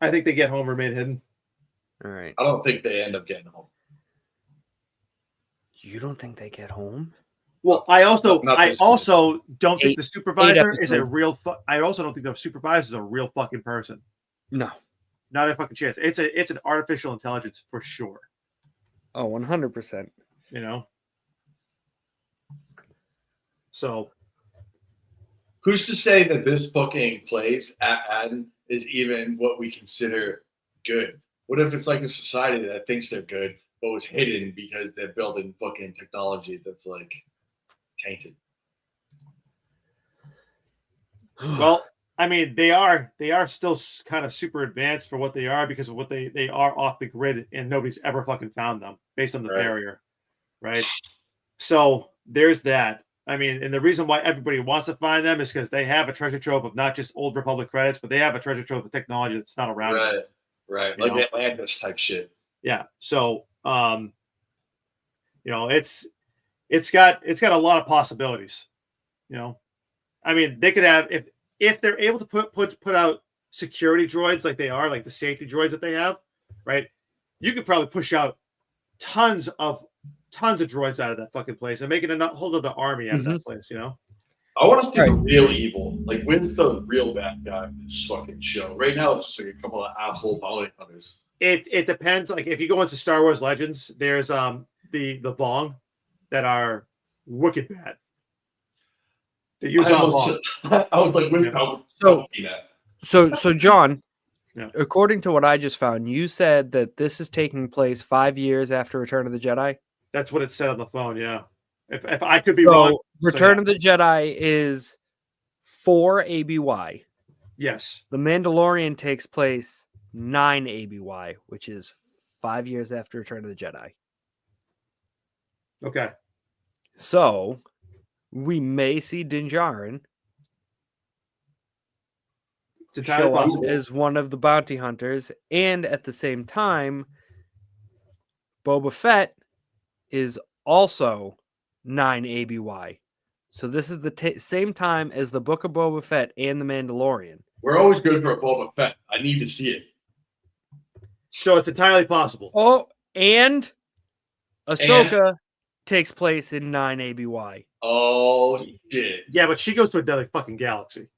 I think they get home, remain hidden. All right. I don't think they end up getting home. You don't think they get home? Well, I also don't think the supervisor is a real. I also don't think the supervisor is a real fucking person. No, not a fucking chance. It's an artificial intelligence for sure. Oh, 100%. You know. So, who's to say that this fucking place at Adden is even what we consider good? What if it's like a society that thinks they're good, but was hidden because they're building fucking technology that's like tainted? Well, I mean, they are still kind of super advanced for what they are because of what they are off the grid, and nobody's ever fucking found them based on the barrier, right? So there's that. I mean, and the reason why everybody wants to find them is because they have a treasure trove of not just old Republic credits, but they have a treasure trove of technology that's not around. Right. Like Atlantis type shit. Yeah. So, it's got a lot of possibilities. You know, I mean, they could have if they're able to put out security droids like they are, like the safety droids that they have, right? You could probably push out tons of droids out of that fucking place and make it a whole other army out of that place, you know? I want to see the real evil. Like, when's the real bad guy in this fucking show? Right now, it's just like a couple of asshole bounty hunters. It depends. Like, if you go into Star Wars Legends, there's the Vong that are wicked bad. They use I was like, so John, yeah. According to what I just found, you said that this is taking place 5 years after Return of the Jedi. That's what it said on the phone. Yeah, if I could be wrong. Return of the Jedi is 4 ABY. Yes. The Mandalorian takes place 9 ABY, which is 5 years after Return of the Jedi. Okay. So we may see Din Djarin show up as one of the bounty hunters, and at the same time, Boba Fett is also 9 ABY. So this is the same time as the Book of Boba Fett and the Mandalorian. We're always good for a Boba Fett. I need to see it. So it's entirely possible. Oh, and Ahsoka takes place in 9 ABY. Oh shit! Yeah, but she goes to another fucking galaxy.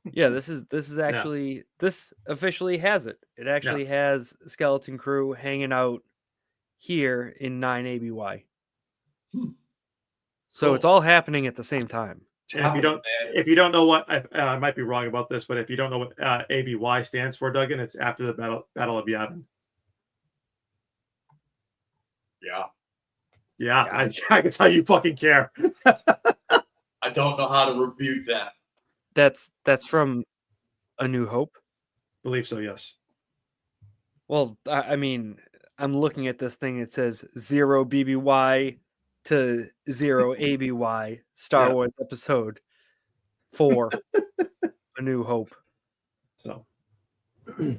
Yeah, this is actually this officially has it. It actually has Skeleton Crew hanging out here in 9 ABY. So it's all happening at the same time. And if you don't know what I might be wrong about this, but if you don't know what ABY stands for, Duggan, it's after the Battle of Yavin. Yeah, I can tell you fucking care. I don't know how to rebuke that. That's from A New Hope. Believe so, yes. Well, I mean, I'm looking at this thing. It says 0 BBY to 0 ABY. Star Wars Episode 4, A New Hope. So, yeah.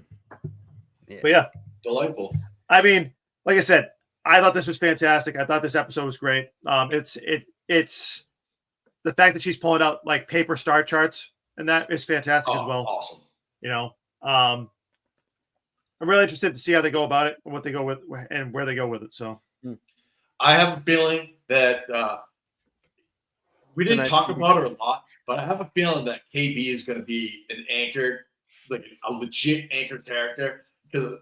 But yeah, delightful. I mean, like I said, I thought this was fantastic. I thought this episode was great. It's the fact that she's pulling out like paper star charts, and that is fantastic as well. Awesome. You know, I'm really interested to see how they go about it, and what they go with, and where they go with it. So, I have a feeling that we didn't talk about her a lot, but I have a feeling that KB is going to be an anchor, like a legit anchor character, because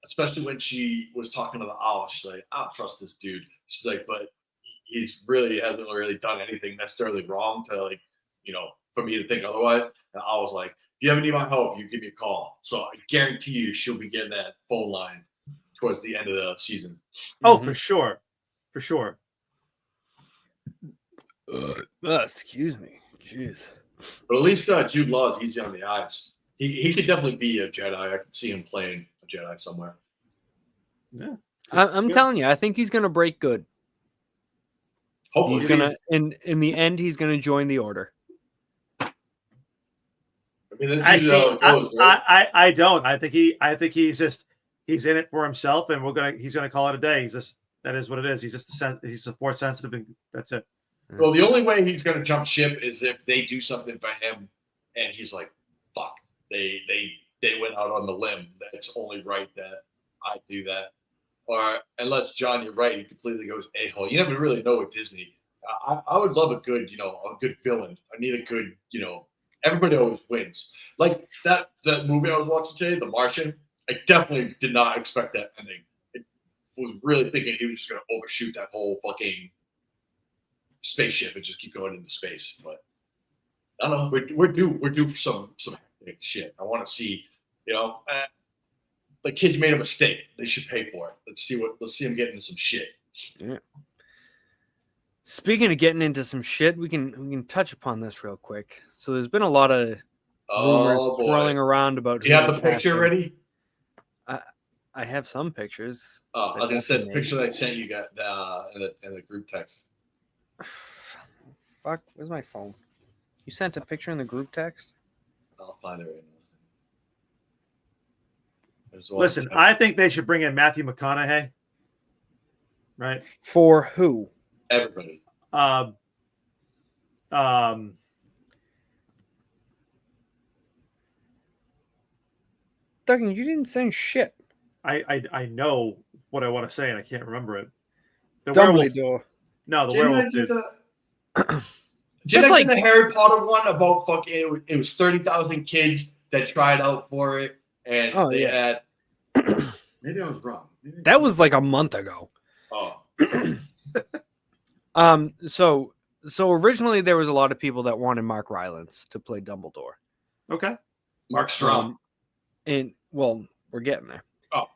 especially when she was talking to the owl, she's like, "I don't trust this dude." She's like, "But he's really hasn't really done anything necessarily wrong to like, you know, for me to think otherwise." And I was like, "If you ever need my help, you give me a call." So I guarantee you, she'll be getting that phone line towards the end of the season. Oh, for sure. For sure. Excuse me. Jeez. But at least Jude Law is easy on the eyes. He could definitely be a Jedi. I could see him playing a Jedi somewhere. Yeah. I'm telling you, I think he's going to break good. Hopefully. He's going to, in the end, he's going to join the Order. I mean, I don't. I think he's in it for himself, and he's gonna call it a day. That is what it is. He's a force sensitive, and that's it. Well, the only way he's gonna jump ship is if they do something for him, and he's like, "Fuck, they went out on the limb. That's only right that I do that." Or unless John, you're right, he completely goes a-hole. You never really know with Disney. I would love a good villain. I need a good, everybody always wins. Like that movie I was watching today, The Martian. I definitely did not expect that ending. I was really thinking he was just going to overshoot that whole fucking spaceship and just keep going into space. But I don't know. We're due for some shit. I want to see, the kids made a mistake. They should pay for it. Let's see them get into some shit. Yeah. Speaking of getting into some shit, we can touch upon this real quick. So there's been a lot of rumors swirling around about. Do you have the picture ready? I have some pictures. Oh, I was gonna say the picture that I sent you got in the group text. Fuck, where's my phone? You sent a picture in the group text? I'll find it right now. Listen, I think they should bring in Matthew McConaughey. Right? For who? Everybody. Duggan, you didn't send shit. I know what I want to say and I can't remember it. The Dumbledore. werewolf. No, the werewolf did. Did I get the Harry Potter one about fucking? It was 30,000 kids that tried out for it, and they had. Maybe I was wrong. That was like a month ago. Oh. So originally there was a lot of people that wanted Mark Rylance to play Dumbledore. Okay. Mark Strong. And well, we're getting there. Oh.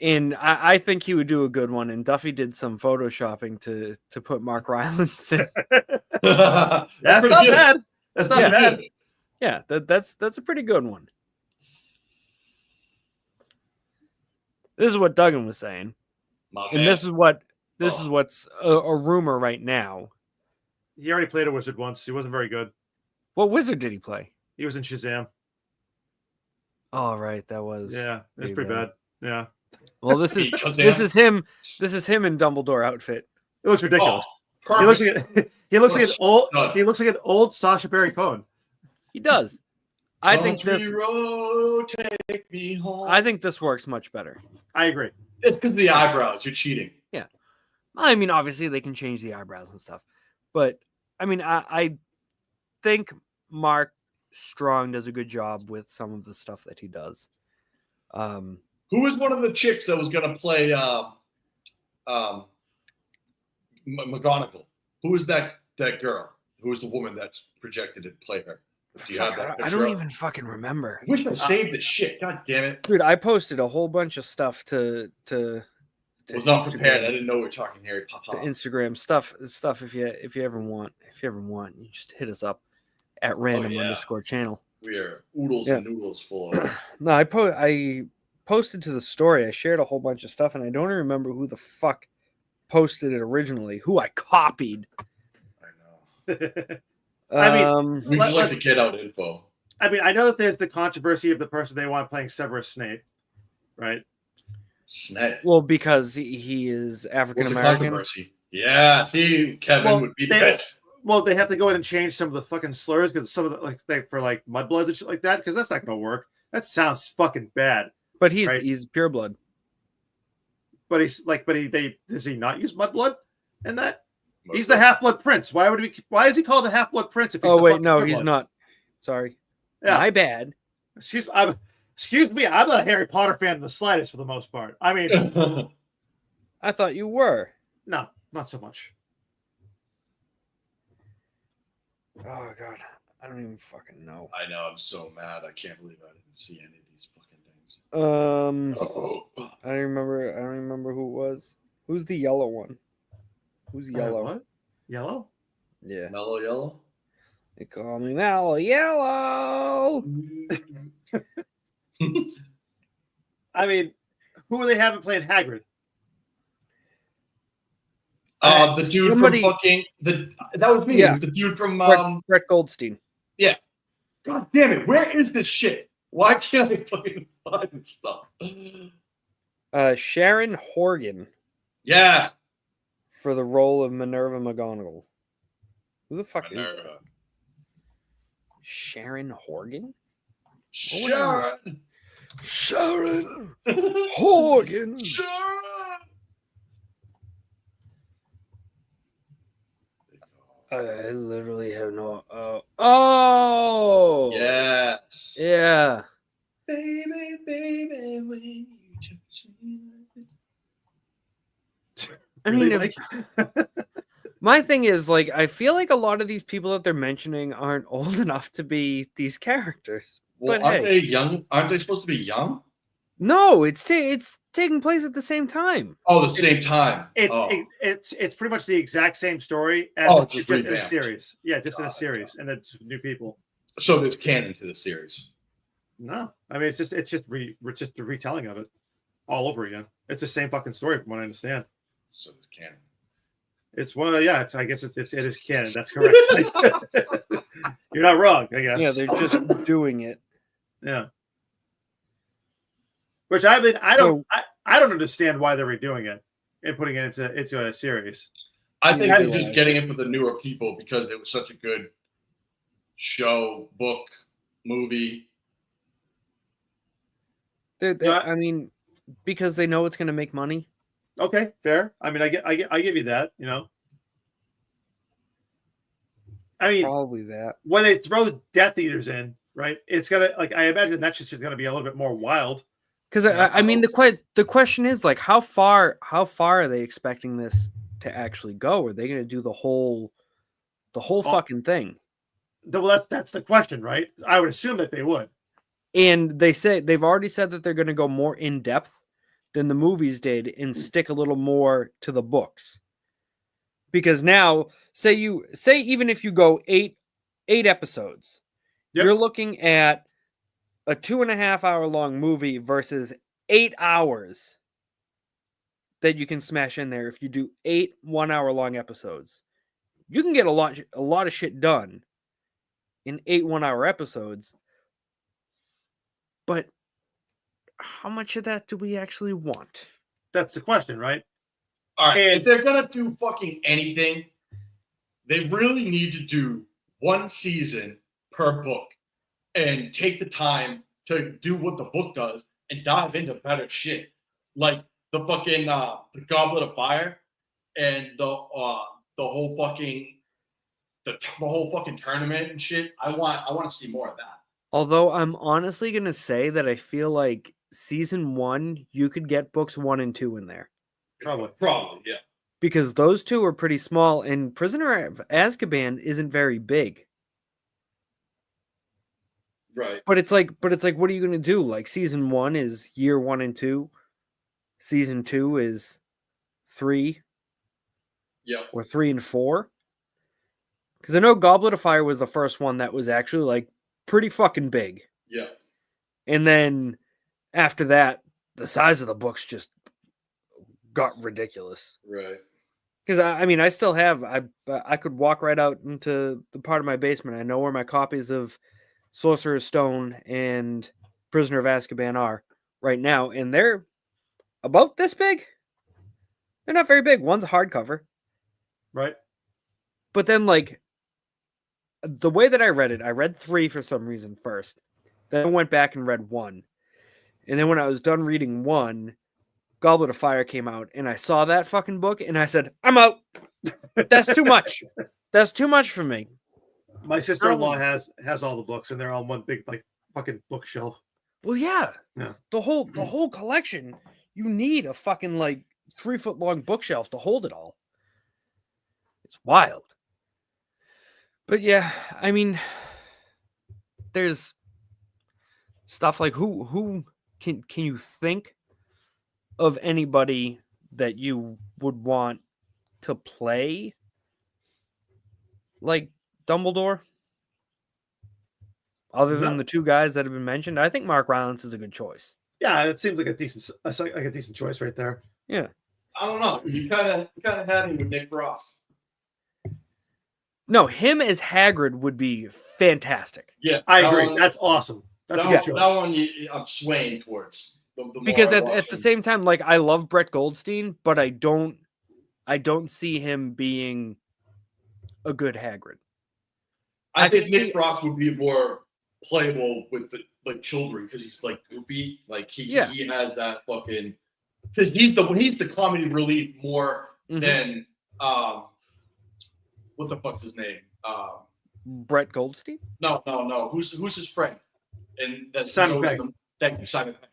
And I think he would do a good one. And Duffy did some photoshopping to put Mark Rylance in. That's not bad. That's not bad. Yeah, that's a pretty good one. This is what Duggan was saying. This is what's a rumor right now. He already played a wizard once. He wasn't very good. What wizard did he play? He was in Shazam. Oh, right, that was it was pretty bad. Yeah. Well, this is him. This is him in Dumbledore outfit. It looks ridiculous. Oh, he looks like an old Sacha Baron Cohen. He does. I think this works much better. I agree. It's because of the eyebrows. You're cheating. Yeah. I mean, obviously they can change the eyebrows and stuff, but I mean, I think Mark Strong does a good job with some of the stuff that he does. Who was one of the chicks that was going to play McGonagall? Who was that girl? Who was the woman that's projected to play her? Do you have that picture? I don't even fucking remember. I wish I saved this shit. God damn it. Dude, I posted a whole bunch of stuff to I was not prepared. I didn't know we were talking Harry Potter. To Instagram stuff if you ever want, you just hit us up at random_channel. We are oodles and noodles full of. No, I posted to the story. I shared a whole bunch of stuff, and I don't even remember who the fuck posted it originally. Who I copied. I know. I mean, we just like to get out info. I mean, I know that there's the controversy of the person they want playing Severus Snape, right? Snape. Well, because he is African American. Yeah, see, Kevin would be the best. Well, they have to go in and change some of the fucking slurs because some of the for mudbloods and shit like that. Because that's not going to work. That sounds fucking bad. But he's pure blood. But does he not use mudblood in that? He's the Half-Blood Prince. Why is he called the Half-Blood Prince? If he's he's not. Sorry. Yeah. My bad. Excuse me. I'm not a Harry Potter fan in the slightest for the most part. I mean, I thought you were. No, not so much. Oh God, I don't even fucking know. I know. I'm so mad. I can't believe I didn't see any of these fucking things. I don't remember who it was. Who's the yellow one? Who's yellow? What? Yellow? Yeah. Mellow Yellow? They call me Mellow Yellow. I mean, who are they having playing Hagrid? The dude from fucking that was me. Yeah. It was the dude from Brett Goldstein. Yeah. God damn it! Where is this shit? Why can't I fucking find stuff? Sharon Horgan. Yeah. For the role of Minerva McGonagall. Who the fuck is that? Sharon Horgan? Sharon Horgan. Sharon. I literally have no. Oh. Yes. Yeah. Baby, when you just. I mean, my thing is I feel like a lot of these people that they're mentioning aren't old enough to be these characters. Well, but aren't they young? Aren't they supposed to be young? No, it's taking place at the same time. Oh, the same time. It's pretty much the exact same story as just in a series. Yeah, just in a series, and then new people. So there's canon to the series. No, I mean it's just a retelling of it all over again. It's the same fucking story from what I understand. So it's canon. I guess it is canon. That's correct. You're not wrong, I guess. Yeah, they're just doing it. Yeah. Which I mean, I don't understand why they're redoing it and putting it into a series. I think they're just getting it for the newer people because it was such a good show, book, movie. I mean, because they know it's going to make money. Okay, fair. I mean, I give you that. I mean, probably that when they throw Death Eaters in, right? It's gonna I imagine that's just gonna be a little bit more wild. Because I mean, the question is like, how far are they expecting this to actually go? Are they going to do the whole fucking thing? Well, that's the question, right? I would assume that they would. And they've already said that they're going to go more in depth than the movies did and stick a little more to the books. Because now, say even if you go eight episodes, you're looking at a 2.5 hour long movie versus 8 hours that you can smash in there. If you do 8 1 hour long episodes, you can get a lot of shit done in 8 1 hour episodes. But how much of that do we actually want? That's the question, right? All right. If they're gonna do fucking anything, they really need to do one season per book and take the time to do what the book does and dive into better shit, like the fucking the Goblet of Fire and the whole fucking the whole fucking tournament and shit. I want to see more of that. Although I'm honestly gonna say that I feel like season 1 you could get books 1 and 2 in there. Probably, yeah. Because those two are pretty small, and Prisoner of Azkaban isn't very big. Right. But it's like, what are you going to do? Like, season 1 is year 1 and 2. Season 2 is 3. Yeah. Or 3 and 4. Because I know Goblet of Fire was the first one that was actually, like, pretty fucking big. Yeah. And then, after that, the size of the books just got ridiculous. Right. Because, I mean, I still have... I could walk right out into the part of my basement. I know where my copies of Sorcerer's Stone and Prisoner of Azkaban are right now, and they're about this big. They're not very big. One's a hardcover. Right. But then, like, the way that I read it, I read 3 for some reason first. Then I went back and read 1. And then when I was done reading 1, Goblet of Fire came out, and I saw that fucking book, and I said, I'm out. That's too much. That's too much for me. My sister-in-law has all the books, and they're on one big like fucking bookshelf. Well, yeah. Yeah. The whole collection. You need a fucking like 3-foot long bookshelf to hold it all. It's wild. But yeah, I mean, there's stuff like who can you think of anybody that you would want to play like Dumbledore? Other than the 2 guys that have been mentioned, I think Mark Rylance is a good choice. Yeah, it seems like a decent choice right there. Yeah. I don't know. You kind of had him with Nick Frost. No, him as Hagrid would be fantastic. Yeah, I agree. That's awesome. That's a good choice. That one I'm swaying towards. Because at the same time, like, I love Brett Goldstein, but I don't see him being a good Hagrid. I think Nick Frost would be more playable with the like children because he's like goofy. Like he has that fucking because he's the comedy relief more than what the fuck's his name? Brett Goldstein? No. Who's his friend? And that's Simon Pegg. Thank you, Simon Pegg.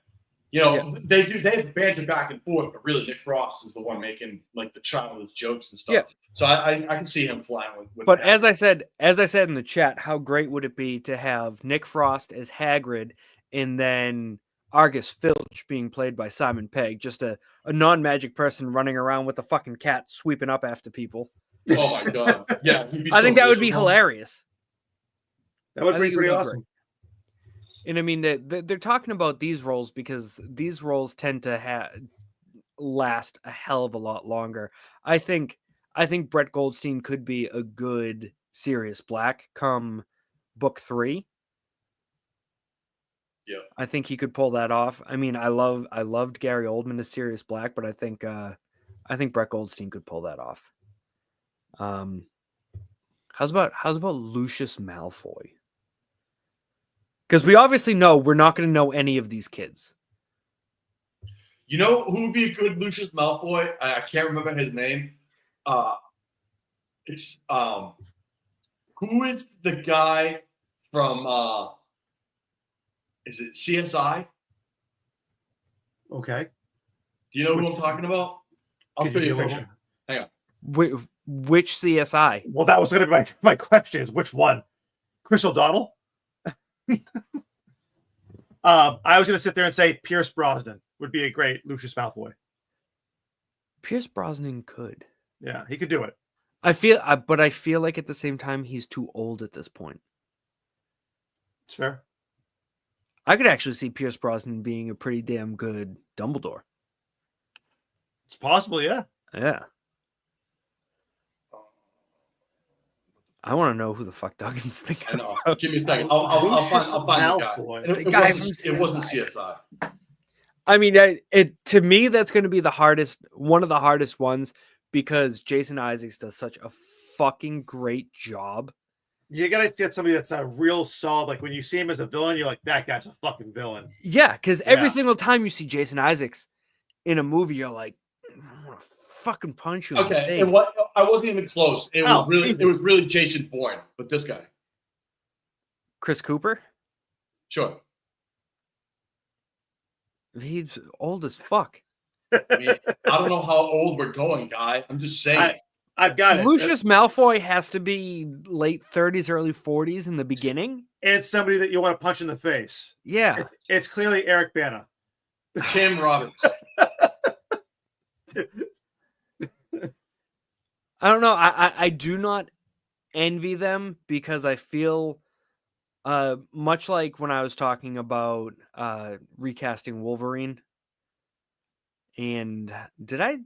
You know, they have banter back and forth, but really Nick Frost is the one making like the childless jokes and stuff. Yeah. So I can see him flying with But as I said in the chat, how great would it be to have Nick Frost as Hagrid and then Argus Filch being played by Simon Pegg, just a non-magic person running around with a fucking cat sweeping up after people. Oh my god. Yeah. I think that would be hilarious. That would be pretty awesome. And I mean, they're talking about these roles because these roles tend to last a hell of a lot longer. I think Brett Goldstein could be a good Sirius Black come book 3. Yeah, I think he could pull that off. I mean, I loved Gary Oldman as Sirius Black, but I think Brett Goldstein could pull that off. How's about Lucius Malfoy? Because we obviously know we're not going to know any of these kids. You know who would be a good Lucius Malfoy? I can't remember his name. It's who is the guy from is it CSI? Okay. Do you know who I'm talking about? I'll show you a picture. Hang on. Which CSI? Well, that was going to be my question is which one? Chris O'Donnell? I was going to sit there and say Pierce Brosnan would be a great Lucius Malfoy. Pierce Brosnan could. Yeah, he could do it. But I feel like at the same time, he's too old at this point. It's fair. I could actually see Pierce Brosnan being a pretty damn good Dumbledore. It's possible, yeah. Yeah. I want to know who the fuck Duggan's thinking. I know. Give me a second. I'll find the guy. It wasn't CSI. I mean, to me, that's going to be one of the hardest ones because Jason Isaacs does such a fucking great job. You gotta get somebody that's a real solid. Like when you see him as a villain, you're like, that guy's a fucking villain. Yeah, because every single time you see Jason Isaacs in a movie, you're like, I want to fucking punch you. Okay, and what? I wasn't even close. It was really Jason Bourne, but this guy, Chris Cooper. Sure. He's old as fuck. I mean, I don't know how old we're going, guy. I'm just saying. I've got it. Lucius Malfoy has to be late 30s, early 40s in the beginning. It's somebody that you want to punch in the face. Yeah. It's clearly Eric Bana. Tim Robbins. I don't know. I do not envy them because I feel much like when I was talking about recasting Wolverine. And did I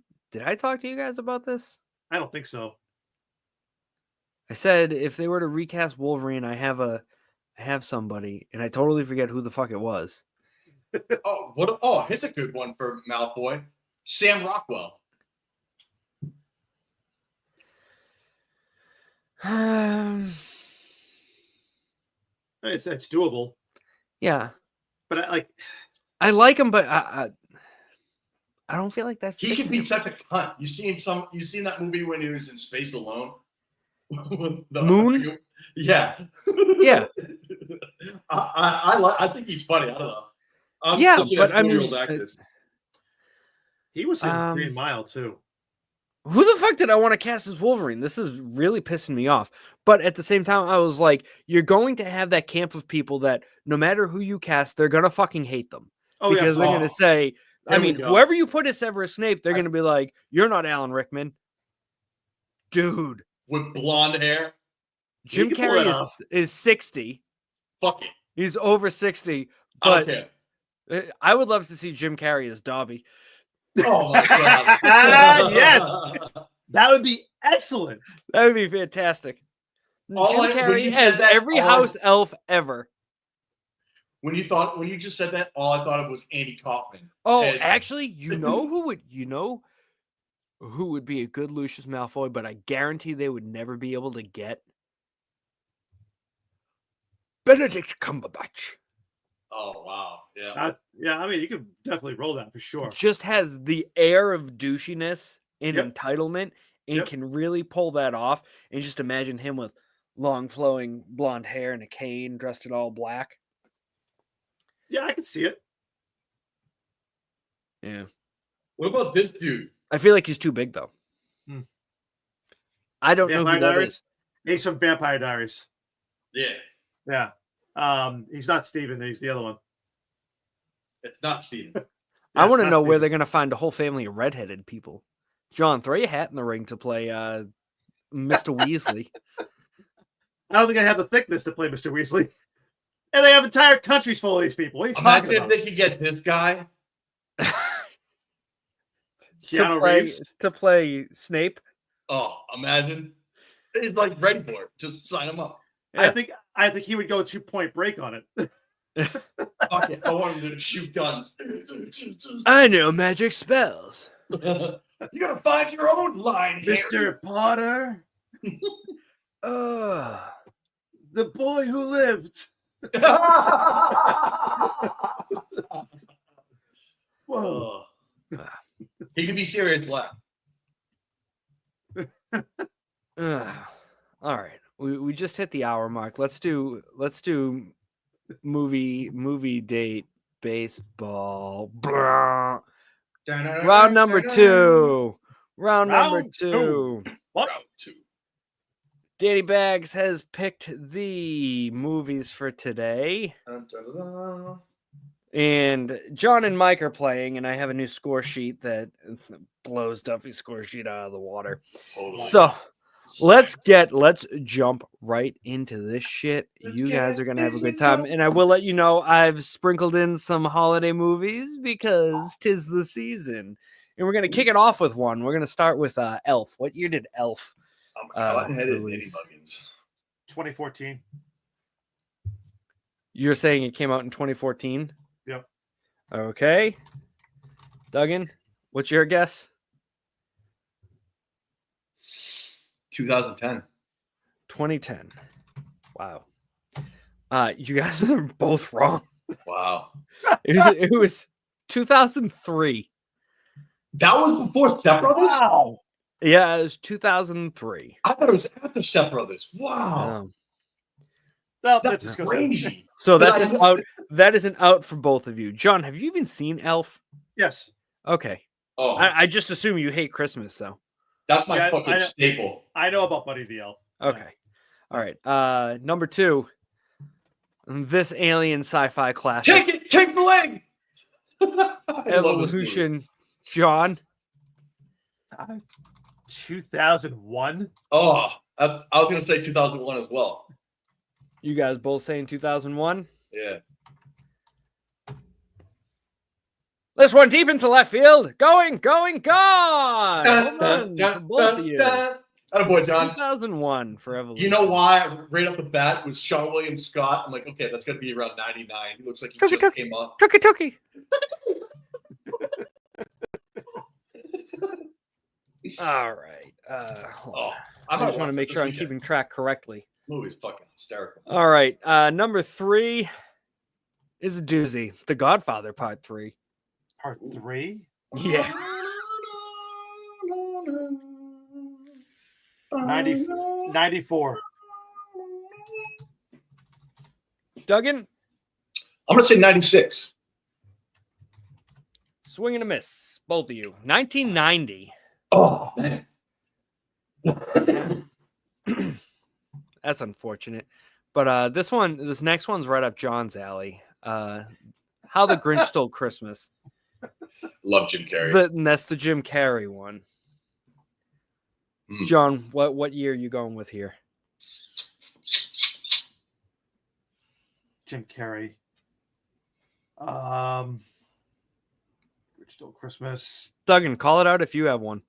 talk to you guys about this? I don't think so. I said if they were to recast Wolverine, I have somebody, and I totally forget who the fuck it was. Here's a good one for Malfoy. Sam Rockwell. It's doable. Yeah, but I like him, but I don't feel like that. He can be such a cunt. You seen that movie when he was in space alone? Moon? Yeah. Yeah. I think he's funny. I don't know. Yeah, but I mean, he was in Green Mile too. Who the fuck did I want to cast as Wolverine? This is really pissing me off. But at the same time, I was like, you're going to have that camp of people that no matter who you cast, they're going to fucking hate them. Because they're going to say, whoever you put as Severus Snape, they're going to be like, you're not Alan Rickman. Dude. With blonde hair. Jim Carrey is 60. Fuck it. He's over 60. But I would love to see Jim Carrey as Dobby. Oh my god! Yes, that would be excellent. That would be fantastic. Jim Carrey has every house elf ever. When you just said that, all I thought of was Andy Kaufman. Oh, actually, you know who would be a good Lucius Malfoy, but I guarantee they would never be able to get Benedict Cumberbatch. Oh wow! Yeah, yeah. I mean, you could definitely roll that for sure. Just has the air of douchiness and entitlement, and can really pull that off. And just imagine him with long, flowing blonde hair and a cane, dressed in all black. Yeah, I can see it. Yeah. What about this dude? I feel like he's too big, though. I don't know who that is. He's from Vampire Diaries. Yeah. Yeah. He's not Steven. He's the other one. It's not Steven. I want to know where they're going to find a whole family of redheaded people. John, throw your hat in the ring to play Mr. Weasley. I don't think I have the thickness to play Mr. Weasley. And they have entire countries full of these people. What are you talking about? Imagine if they could get this guy. to play Snape. Oh, imagine. He's like ready for it. Just sign him up. Yeah. I think he would go 2 Point Break on it. Okay, I want him to shoot guns. I know magic spells. You gotta find your own line, Mr. Potter. The boy who lived. Whoa. He could be Sirius Black. All right. We just hit the hour mark. Let's do movie date baseball. Round number two. Round number two. What? Round two. Danny Bags has picked the movies for today. And John and Mike are playing, and I have a new score sheet that blows Duffy's score sheet out of the water. Totally. So let's jump right into this shit. You guys are gonna have a good time, and I will let you know I've sprinkled in some holiday movies because 'tis the season, and we're gonna kick it off with one. We're gonna start with Elf. What year did Elf? Release? 2014. You're saying it came out in 2014? Yep. Okay. Duggan, what's your guess? 2010. 2010. Wow. You guys are both wrong. Wow. It was 2003. That was before Step Brothers? Wow. Yeah, it was 2003. I thought it was after Step Brothers. Wow. Well, That's crazy. So that's an out. That is an out for both of you. John, have you even seen Elf? Yes. Okay. Oh, I just assume you hate Christmas, so. that's my fucking staple. I know about Buddy the Elf. Okay. All right. Number two. This alien sci-fi classic. Take the leg. Evolution. John. 2001. Oh, I was going to say 2001 as well. You guys both saying 2001? Yeah. This one deep into left field. Going, gone. Home run for both of you. Attaboy, John. 2001 for Evolution. You know why? Right off the bat was Sean William Scott. I'm like, okay, that's going to be around 99. He looks like he just came up. Tookie. All right. I just want to make sure I'm keeping track correctly. Movie's fucking hysterical. All right. Number three is a doozy. The Godfather Part 3. Part 3? Yeah. 94. Duggan? I'm going to say 96. Swing and a miss. Both of you. 1990. Oh, man. That's unfortunate. But this next one's right up John's alley. How the Grinch Stole Christmas. Love Jim Carrey. That's the Jim Carrey one. John, what year are you going with here? Jim Carrey. Grinch Stole Christmas. Duggan, call it out if you have one.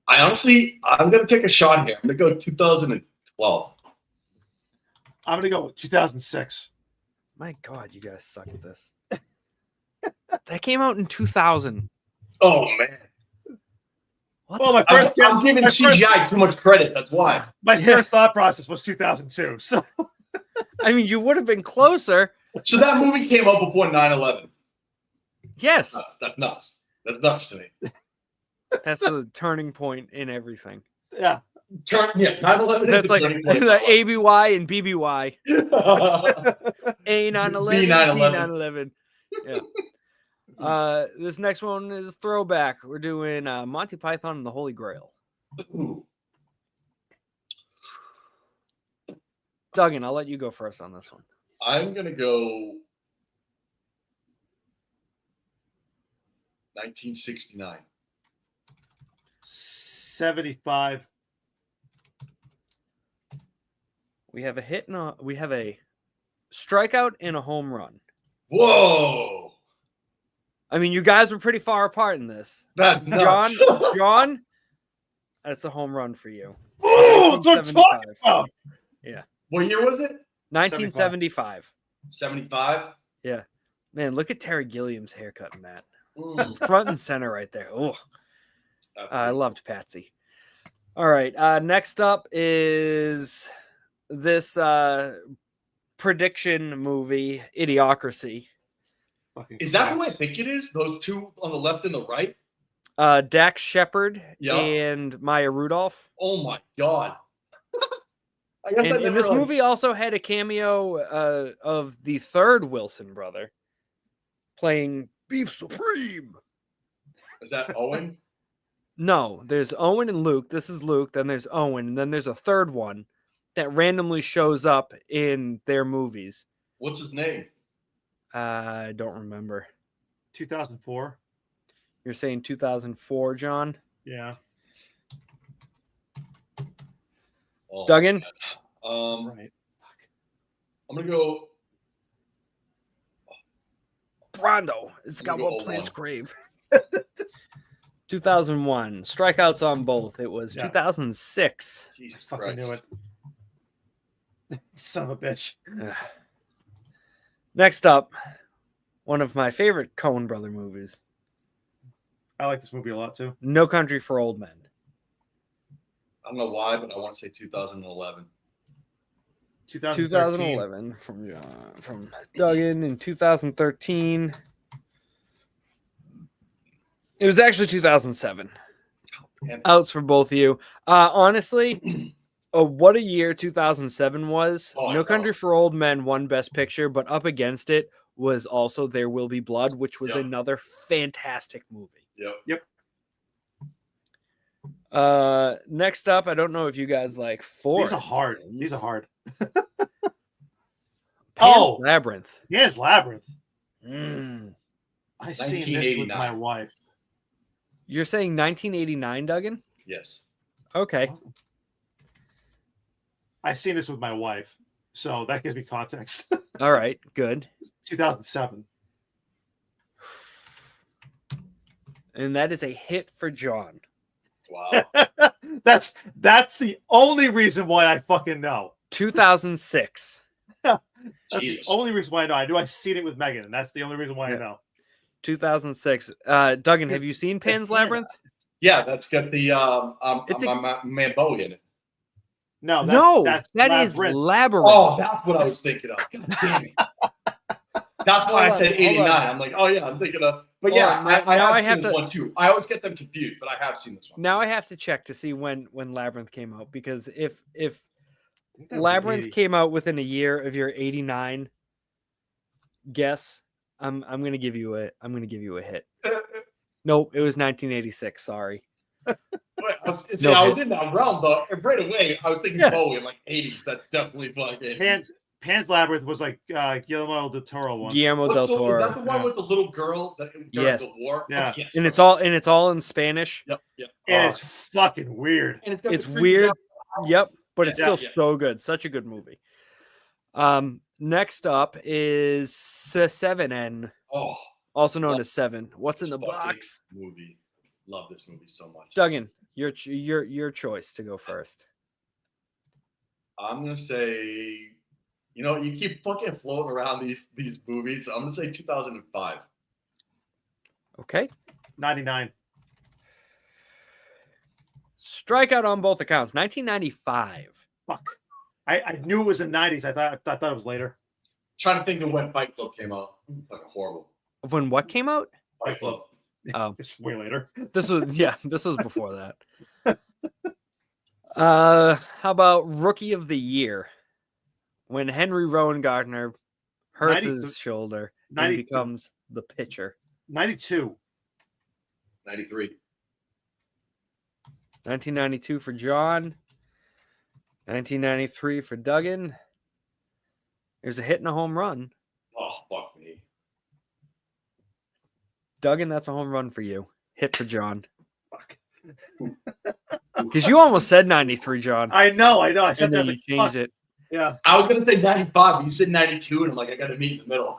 I'm going to take a shot here. I'm going to go 2012. I'm going to go 2006. My God, you guys suck at this. That came out in 2000. Oh, man. What I'm giving CGI too much credit. That's why. My first thought process was 2002. So, I mean, you would have been closer. So that movie came out before 9/11. Yes. That's nuts. That's nuts to me. That's a turning point in everything. Yeah. 9/11. That's like the ABY and BBY. A 9/11. B 9/11. Yeah. This next one is throwback. We're doing Monty Python and the Holy Grail. Ooh. Duggan, I'll let you go first on this one. I'm gonna go 1969. 75. We have a hit and we have a strikeout and a home run. Whoa! I mean, you guys were pretty far apart in this. That's nuts. John, that's a home run for you. Oh, that's what I'm talking about. Yeah. What year was it? 1975. 75? Yeah. Man, look at Terry Gilliam's haircut in that. Front and center right there. Oh, I loved Patsy. All right. Next up is this prediction movie, Idiocracy. Fucking is that who I think it is? Those two on the left and the right? Dax Shepard and Maya Rudolph. Oh my god! And this movie also had a cameo of the third Wilson brother playing Beef Supreme. Is that Owen? No, there's Owen and Luke. This is Luke. Then there's Owen, and then there's a third one that randomly shows up in their movies. What's his name? I don't remember. 2004. You're saying 2004, John? Yeah. Oh, Duggan? Right. I'm gonna go. Brando. It's got one Plant's grave. 2001. Strikeouts on both. It was 2006. Jesus Fucking knew it. Son of a bitch. Next up, one of my favorite Coen brother movies. I like this movie a lot too. No Country for Old Men. I don't know why, but I want to say 2011. 2011 from Duggan in 2013. It was actually 2007. Outs for both of you. Honestly, what a year 2007 was. No Country for Old Men won Best Picture, but up against it was also There Will Be Blood, which was another fantastic movie. Yep. Next up, I don't know if you guys like four. These are hard. Pan's Labyrinth. Yes, Labyrinth. I seen this with my wife. You're saying 1989, Duggan? Yes. Okay. I seen this with my wife, so that gives me context. All right, good. 2007. And that is a hit for John. Wow. That's the only reason why I fucking know. 2006. That's the only reason why I know. I knew I seen it with Megan, and that's the only reason why I know. 2006. Duggan, have you seen Pan's Labyrinth? Yeah, that's got the my man Bowie in it. No, that's that Labyrinth. is Labyrinth. Oh, that's what I was thinking of. God damn it. That's why I said 89. I'm like, oh yeah, I'm thinking of. But yeah, I have seen this one too. I always get them confused, but I have seen this one. Now I have to check to see when Labyrinth came out, because if Labyrinth came out within a year of your 89 guess, I'm gonna give you a hit. Nope, it was 1986. Sorry. I was in that realm, though. Right away, I was thinking Bowie in like 80s. That's definitely fucking. Pan's Labyrinth was like Guillermo del Toro one. Guillermo del Toro. Is that the one with the little girl that during the war? Yeah. Oh, yes. And it's all in Spanish. Yep. And it's fucking weird. And it's weird. Yep. But it's still so good. Such a good movie. Next up is 7N. Also known as Seven. What's in the box? Movie. Love this movie so much. Duggan, your choice to go first. I'm gonna say, you keep fucking floating around these movies. So I'm gonna say 2005. Okay. 99. Strikeout on both accounts. 1995. Fuck. I knew it was in the 90s. I thought it was later. Trying to think of when Fight Club came out. Fucking horrible. When what came out? Fight Club. Oh, it's way later. This was before that. How about Rookie of the Year? When Henry Rowan Gardner hurts his shoulder and becomes the pitcher. 92. 93. 1992 for John. 1993 for Duggan. There's a hit and a home run. Oh, fuck me. Duggan, that's a home run for you. Hit for John. Fuck. Because you almost said 93, John. I know. I said that. You changed it. Yeah. I was going to say 95, but you said 92, and I'm like, I got to meet in the middle.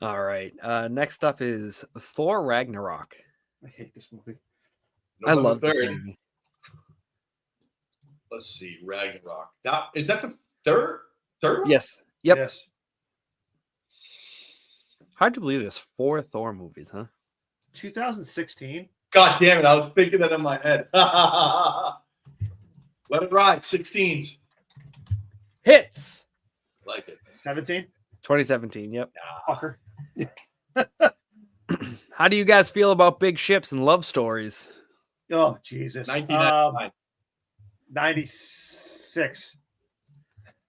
All right. Next up is Thor Ragnarok. I hate this movie. I love this movie. Let's see, Ragnarok. Is that the third one? Yes. Yep. Yes. Hard to believe there's 4 Thor movies, huh? 2016. God damn it! I was thinking that in my head. Let it ride. 16s. Hits. Like it. 17. 2017. Yep. Fucker. How do you guys feel about big ships and love stories? Oh, Jesus. 1999. 96.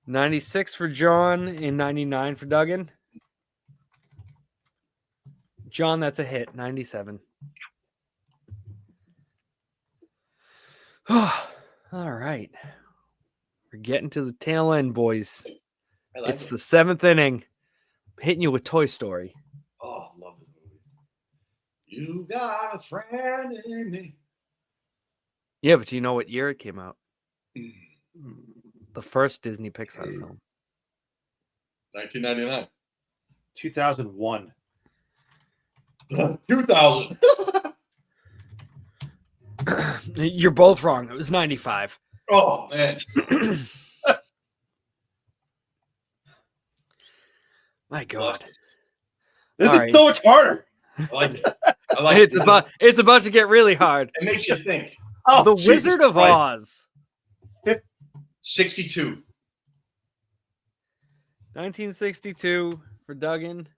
96 for John and 99 for Duggan. John, that's a hit. 97. All right. We're getting to the tail end, boys. It's the 7th inning. I'm hitting you with Toy Story. Oh, I love this movie. You got a friend in me. Yeah, but do you know what year it came out? The first Disney Pixar film. 1999. 2001. 2000. You're both wrong. It was 95. Oh, man. My God. This is so much harder. I like it. I like it. It's about to get really hard. It makes you think. Oh, the Wizard of Oz. 62. 1962 for Duggan.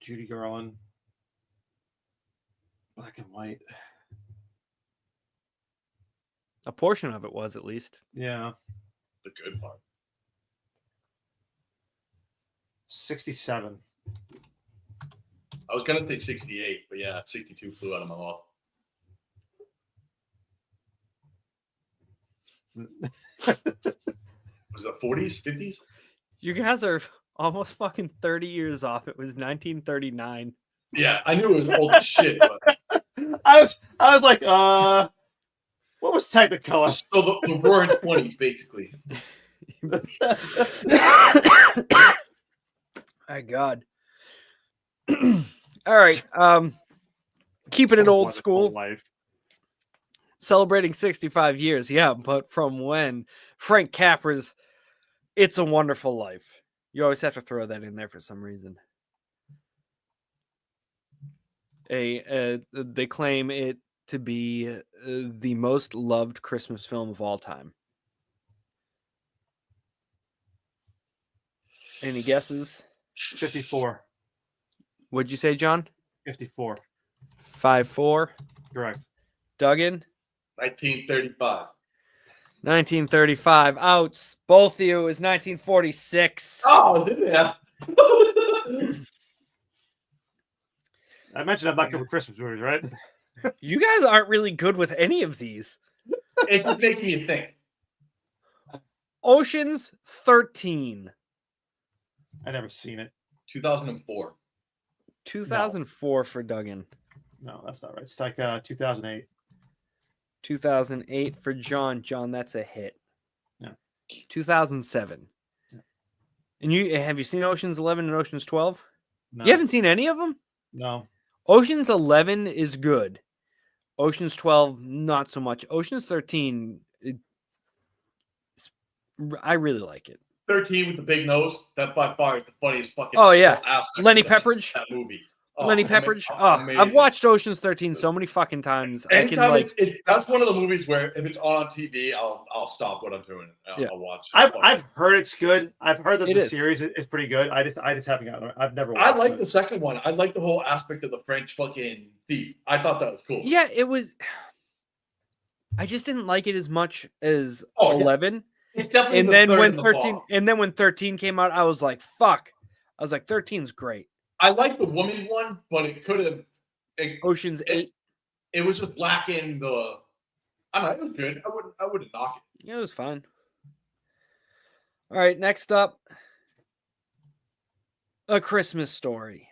Judy Garland. Black and white. A portion of it was, at least. Yeah. The good part. 67. I was going to say 68, but yeah, 62 flew out of my mouth. Was it 40s, 50s? You guys are almost fucking 30 years off. It was 1939. Yeah, I knew it was old as shit. But... I was like, what was Technicolor? So the roaring 20s, basically. My God. All right. Keeping it old school. Life. Celebrating 65 years. Yeah, but from when? Frank Capra's It's a Wonderful Life. You always have to throw that in there for some reason. They claim it to be the most loved Christmas film of all time. Any guesses? 54. What'd you say, John? 54. 5-4. Correct. Duggan? 1935. 1935. Outs. Both of you is 1946. Oh, yeah. I mentioned I'm not good with Christmas movies, right? You guys aren't really good with any of these. It's just making you think. Ocean's 13. I never seen it. 2004. 2004 for Duggan. No, that's not right. It's like 2008. 2008 for John. John, that's a hit. Yeah. 2007. Yeah. And have you seen Ocean's 11 and Ocean's 12? No. You haven't seen any of them? No. Ocean's 11 is good. Ocean's 12, not so much. Ocean's 13, I really like it. 13 with the big nose. That by far is the funniest fucking. Oh yeah, aspect Lenny of Pepperidge. That movie. Lenny Pepperidge. I've watched Ocean's 13 so many fucking times. Anytime that's one of the movies where if it's on TV, I'll stop what I'm doing. I'll watch it. I've heard it's good. I've heard that the is. series is pretty good. I just haven't gotten. I've never. Watched I like it. the second one. I like the whole aspect of the French fucking thief. I thought that was cool. Yeah, it was. I just didn't like it as much as 11. Yeah. It's definitely and then when 13 when 13 came out, I was like, fuck. I was like, 13's great. I like the woman one, but it could have Ocean's 8. It was just lacking the I don't know, it was good. I wouldn't knock it. Yeah, it was fun. All right, next up. A Christmas Story.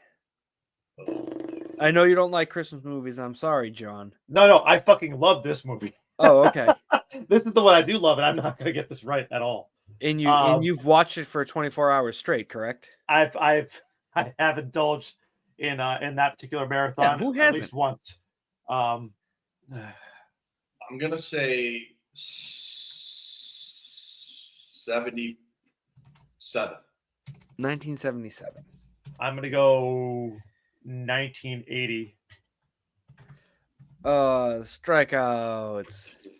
I know you don't like Christmas movies. I'm sorry, John. No, I fucking love this movie. Oh, okay. This is the one I do love, and I'm not going to get this right at all. And you've watched it for 24 hours straight, correct? I have indulged in that particular marathon Yeah, who hasn't? at least once. I'm gonna say 77. 1977. I'm gonna go 1980. Strikeouts. It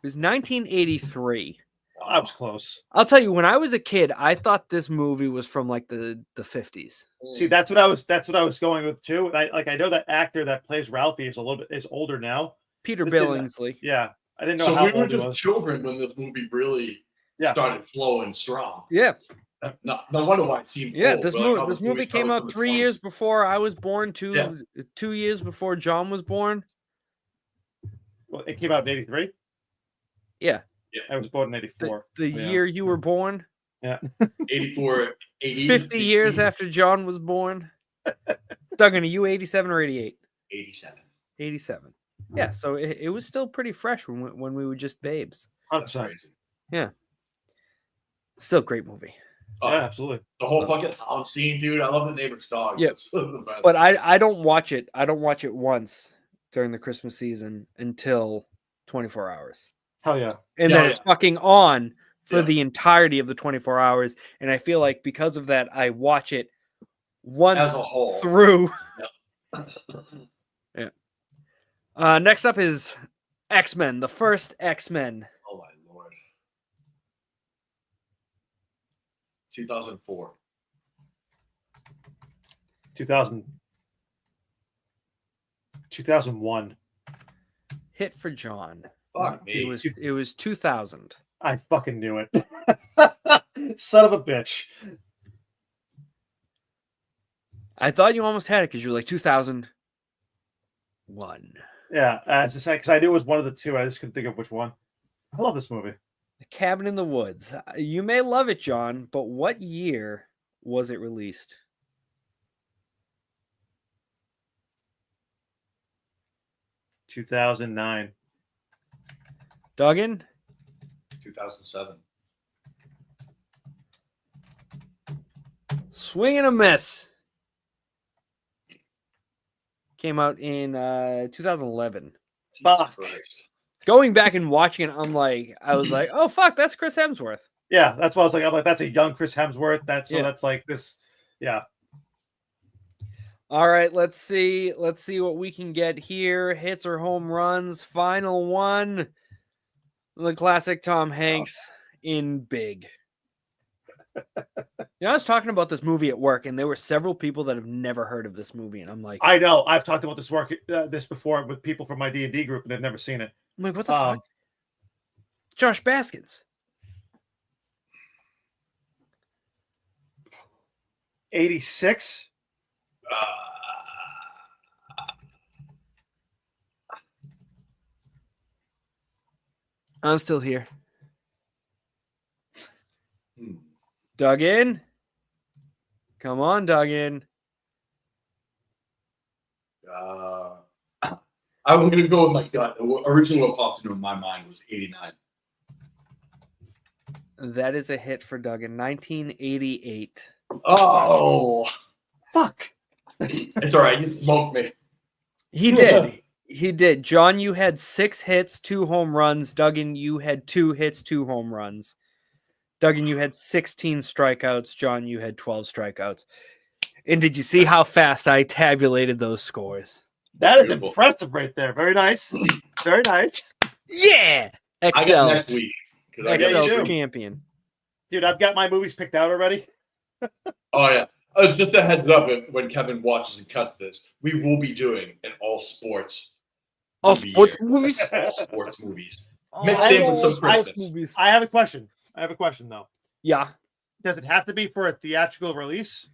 was 1983. I was close. I'll tell you, when I was a kid, I thought this movie was from like the 50s. See, that's what I was going with too. And I know that actor that plays Ralphie is older now. Peter Billingsley. Yeah. I didn't know so how we were old he just was. children when this movie really started flowing strong. Yeah. No wonder why it seemed Yeah, cool. this movie came out 3 years before I was born, 2 years before John was born. Well, it came out in 83. Yeah. I was born in 84. The year you were born. Yeah. 84, 80. 50 years after John was born. Duggan, are you 87 or 88? 87. 87. Yeah, so it was still pretty fresh when we were just babes. 100%. Yeah. Still a great movie. Yeah, absolutely. The whole fucking hound scene, dude. I love the neighbor's dog. Yeah. It's the best. But I don't watch it. I don't watch it once during the Christmas season until 24 hours. Hell yeah. And then it's fucking on for the entirety of the 24 hours. And I feel like because of that, I watch it once as a whole through. Yeah. Next up is X-Men, the first X-Men. Oh my lord. 2004. 2001. Hit for John. Fuck me. It was 2000. I fucking knew it. Son of a bitch. I thought you almost had it because you were like 2001. Yeah, as I said, because I knew it was one of the two. I just couldn't think of which one. I love this movie. The Cabin in the Woods. You may love it, John, but what year was it released? 2009. Duggan? 2007. Swing and a miss. Came out in 2011. Fuck. Going back and watching it, I was like, oh fuck, that's Chris Hemsworth. Yeah, that's why I was like, I'm like, that's a young Chris Hemsworth. That's like this. Yeah. All right, let's see what we can get here. Hits or home runs. Final one. The classic Tom Hanks in Big. I was talking about this movie at work, and there were several people that have never heard of this movie, and I'm like, I know. I've talked about this before with people from my D&D group, and they've never seen it. I'm like, what the fuck? Josh Baskins. 86. I'm still here. Duggan. Come on, Duggan. I'm going to go with my gut. Originally, what popped into my mind was 89. That is a hit for Duggan. 1988. Oh, fuck. It's all right. You smoked me. He did. He did. John, you had 6 hits, 2 home runs. Duggan, you had 2 hits, 2 home runs. Duggan, you had 16 strikeouts. John, you had 12 strikeouts. And did you see how fast I tabulated those scores? That is impressive right there. Very nice. Very nice. Yeah. I got next week. XL champion. Dude, I've got my movies picked out already. Oh, yeah. Just a heads up, when Kevin watches and cuts this, we will be doing an all sports movies? All sports movies. Mixed in with some Christmas. I have a question. Though. Yeah. Does it have to be for a theatrical release?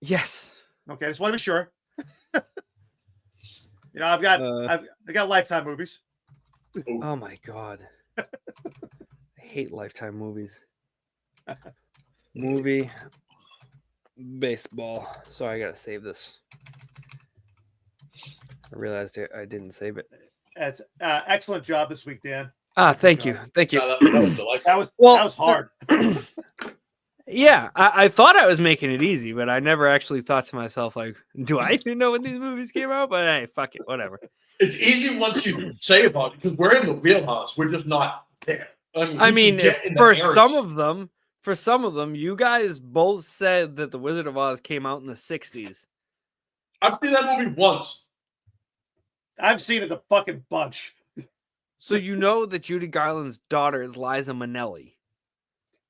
Yes. Okay, I just want to be sure. I've got Lifetime movies. Oh my god. I hate Lifetime movies. Movie baseball. Sorry, I gotta save this. I realized I didn't save it. It's excellent job this week, Dan. Thank you. That was hard. Yeah, I thought I was making it easy, but I never actually thought to myself, like, do I even know when these movies came out? But hey, fuck it, whatever. It's easy once you say about it because we're in the wheelhouse. We're just not there. I mean for some of them, you guys both said that The Wizard of Oz came out in the 60s. I've seen that movie once. I've seen it a fucking bunch. So you know that Judy Garland's daughter is Liza Minnelli.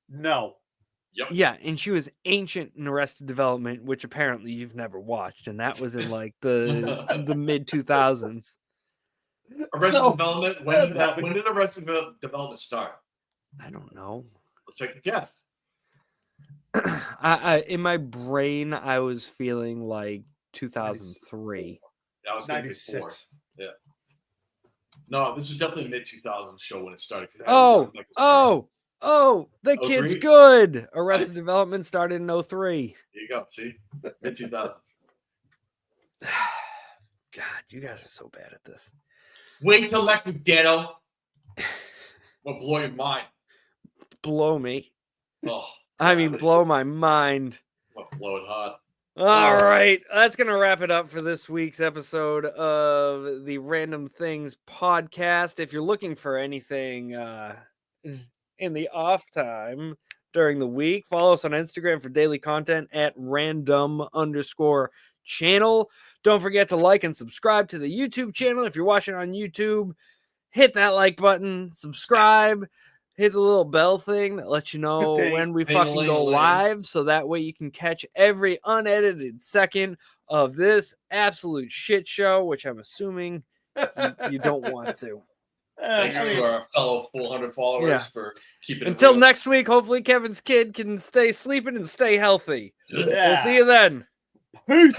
No. Yep. Yeah, and she was ancient in Arrested Development, which apparently you've never watched, and that was in like the mid 2000s. Arrested Development. When did Arrested Development start? I don't know. Let's take a guess. I in my brain I was feeling like 2003. I was 96. Yeah. No, this is definitely a mid 2000s show when it started. The kid's good. Arrested Development started in 03. There you go. See, mid 2000s. God, you guys are so bad at this. Wait till next week, Dano. Will blow your mind. Blow me. Oh, I mean, blow my mind. I'll blow it hard. All right, that's going to wrap it up for this week's episode of the Random Things podcast. If you're looking for anything in the off time during the week, follow us on Instagram for daily content at random_channel. Don't forget to like and subscribe to the YouTube channel. If you're watching on YouTube, hit that like button, subscribe. Hit the little bell thing that lets you know when we fucking go live, so that way you can catch every unedited second of this absolute shit show, which I'm assuming you don't want to. Thank you to our fellow 400 followers for keeping it Until real. next week, hopefully Kevin's kid can stay sleeping and stay healthy. Yeah. We'll see you then. Peace.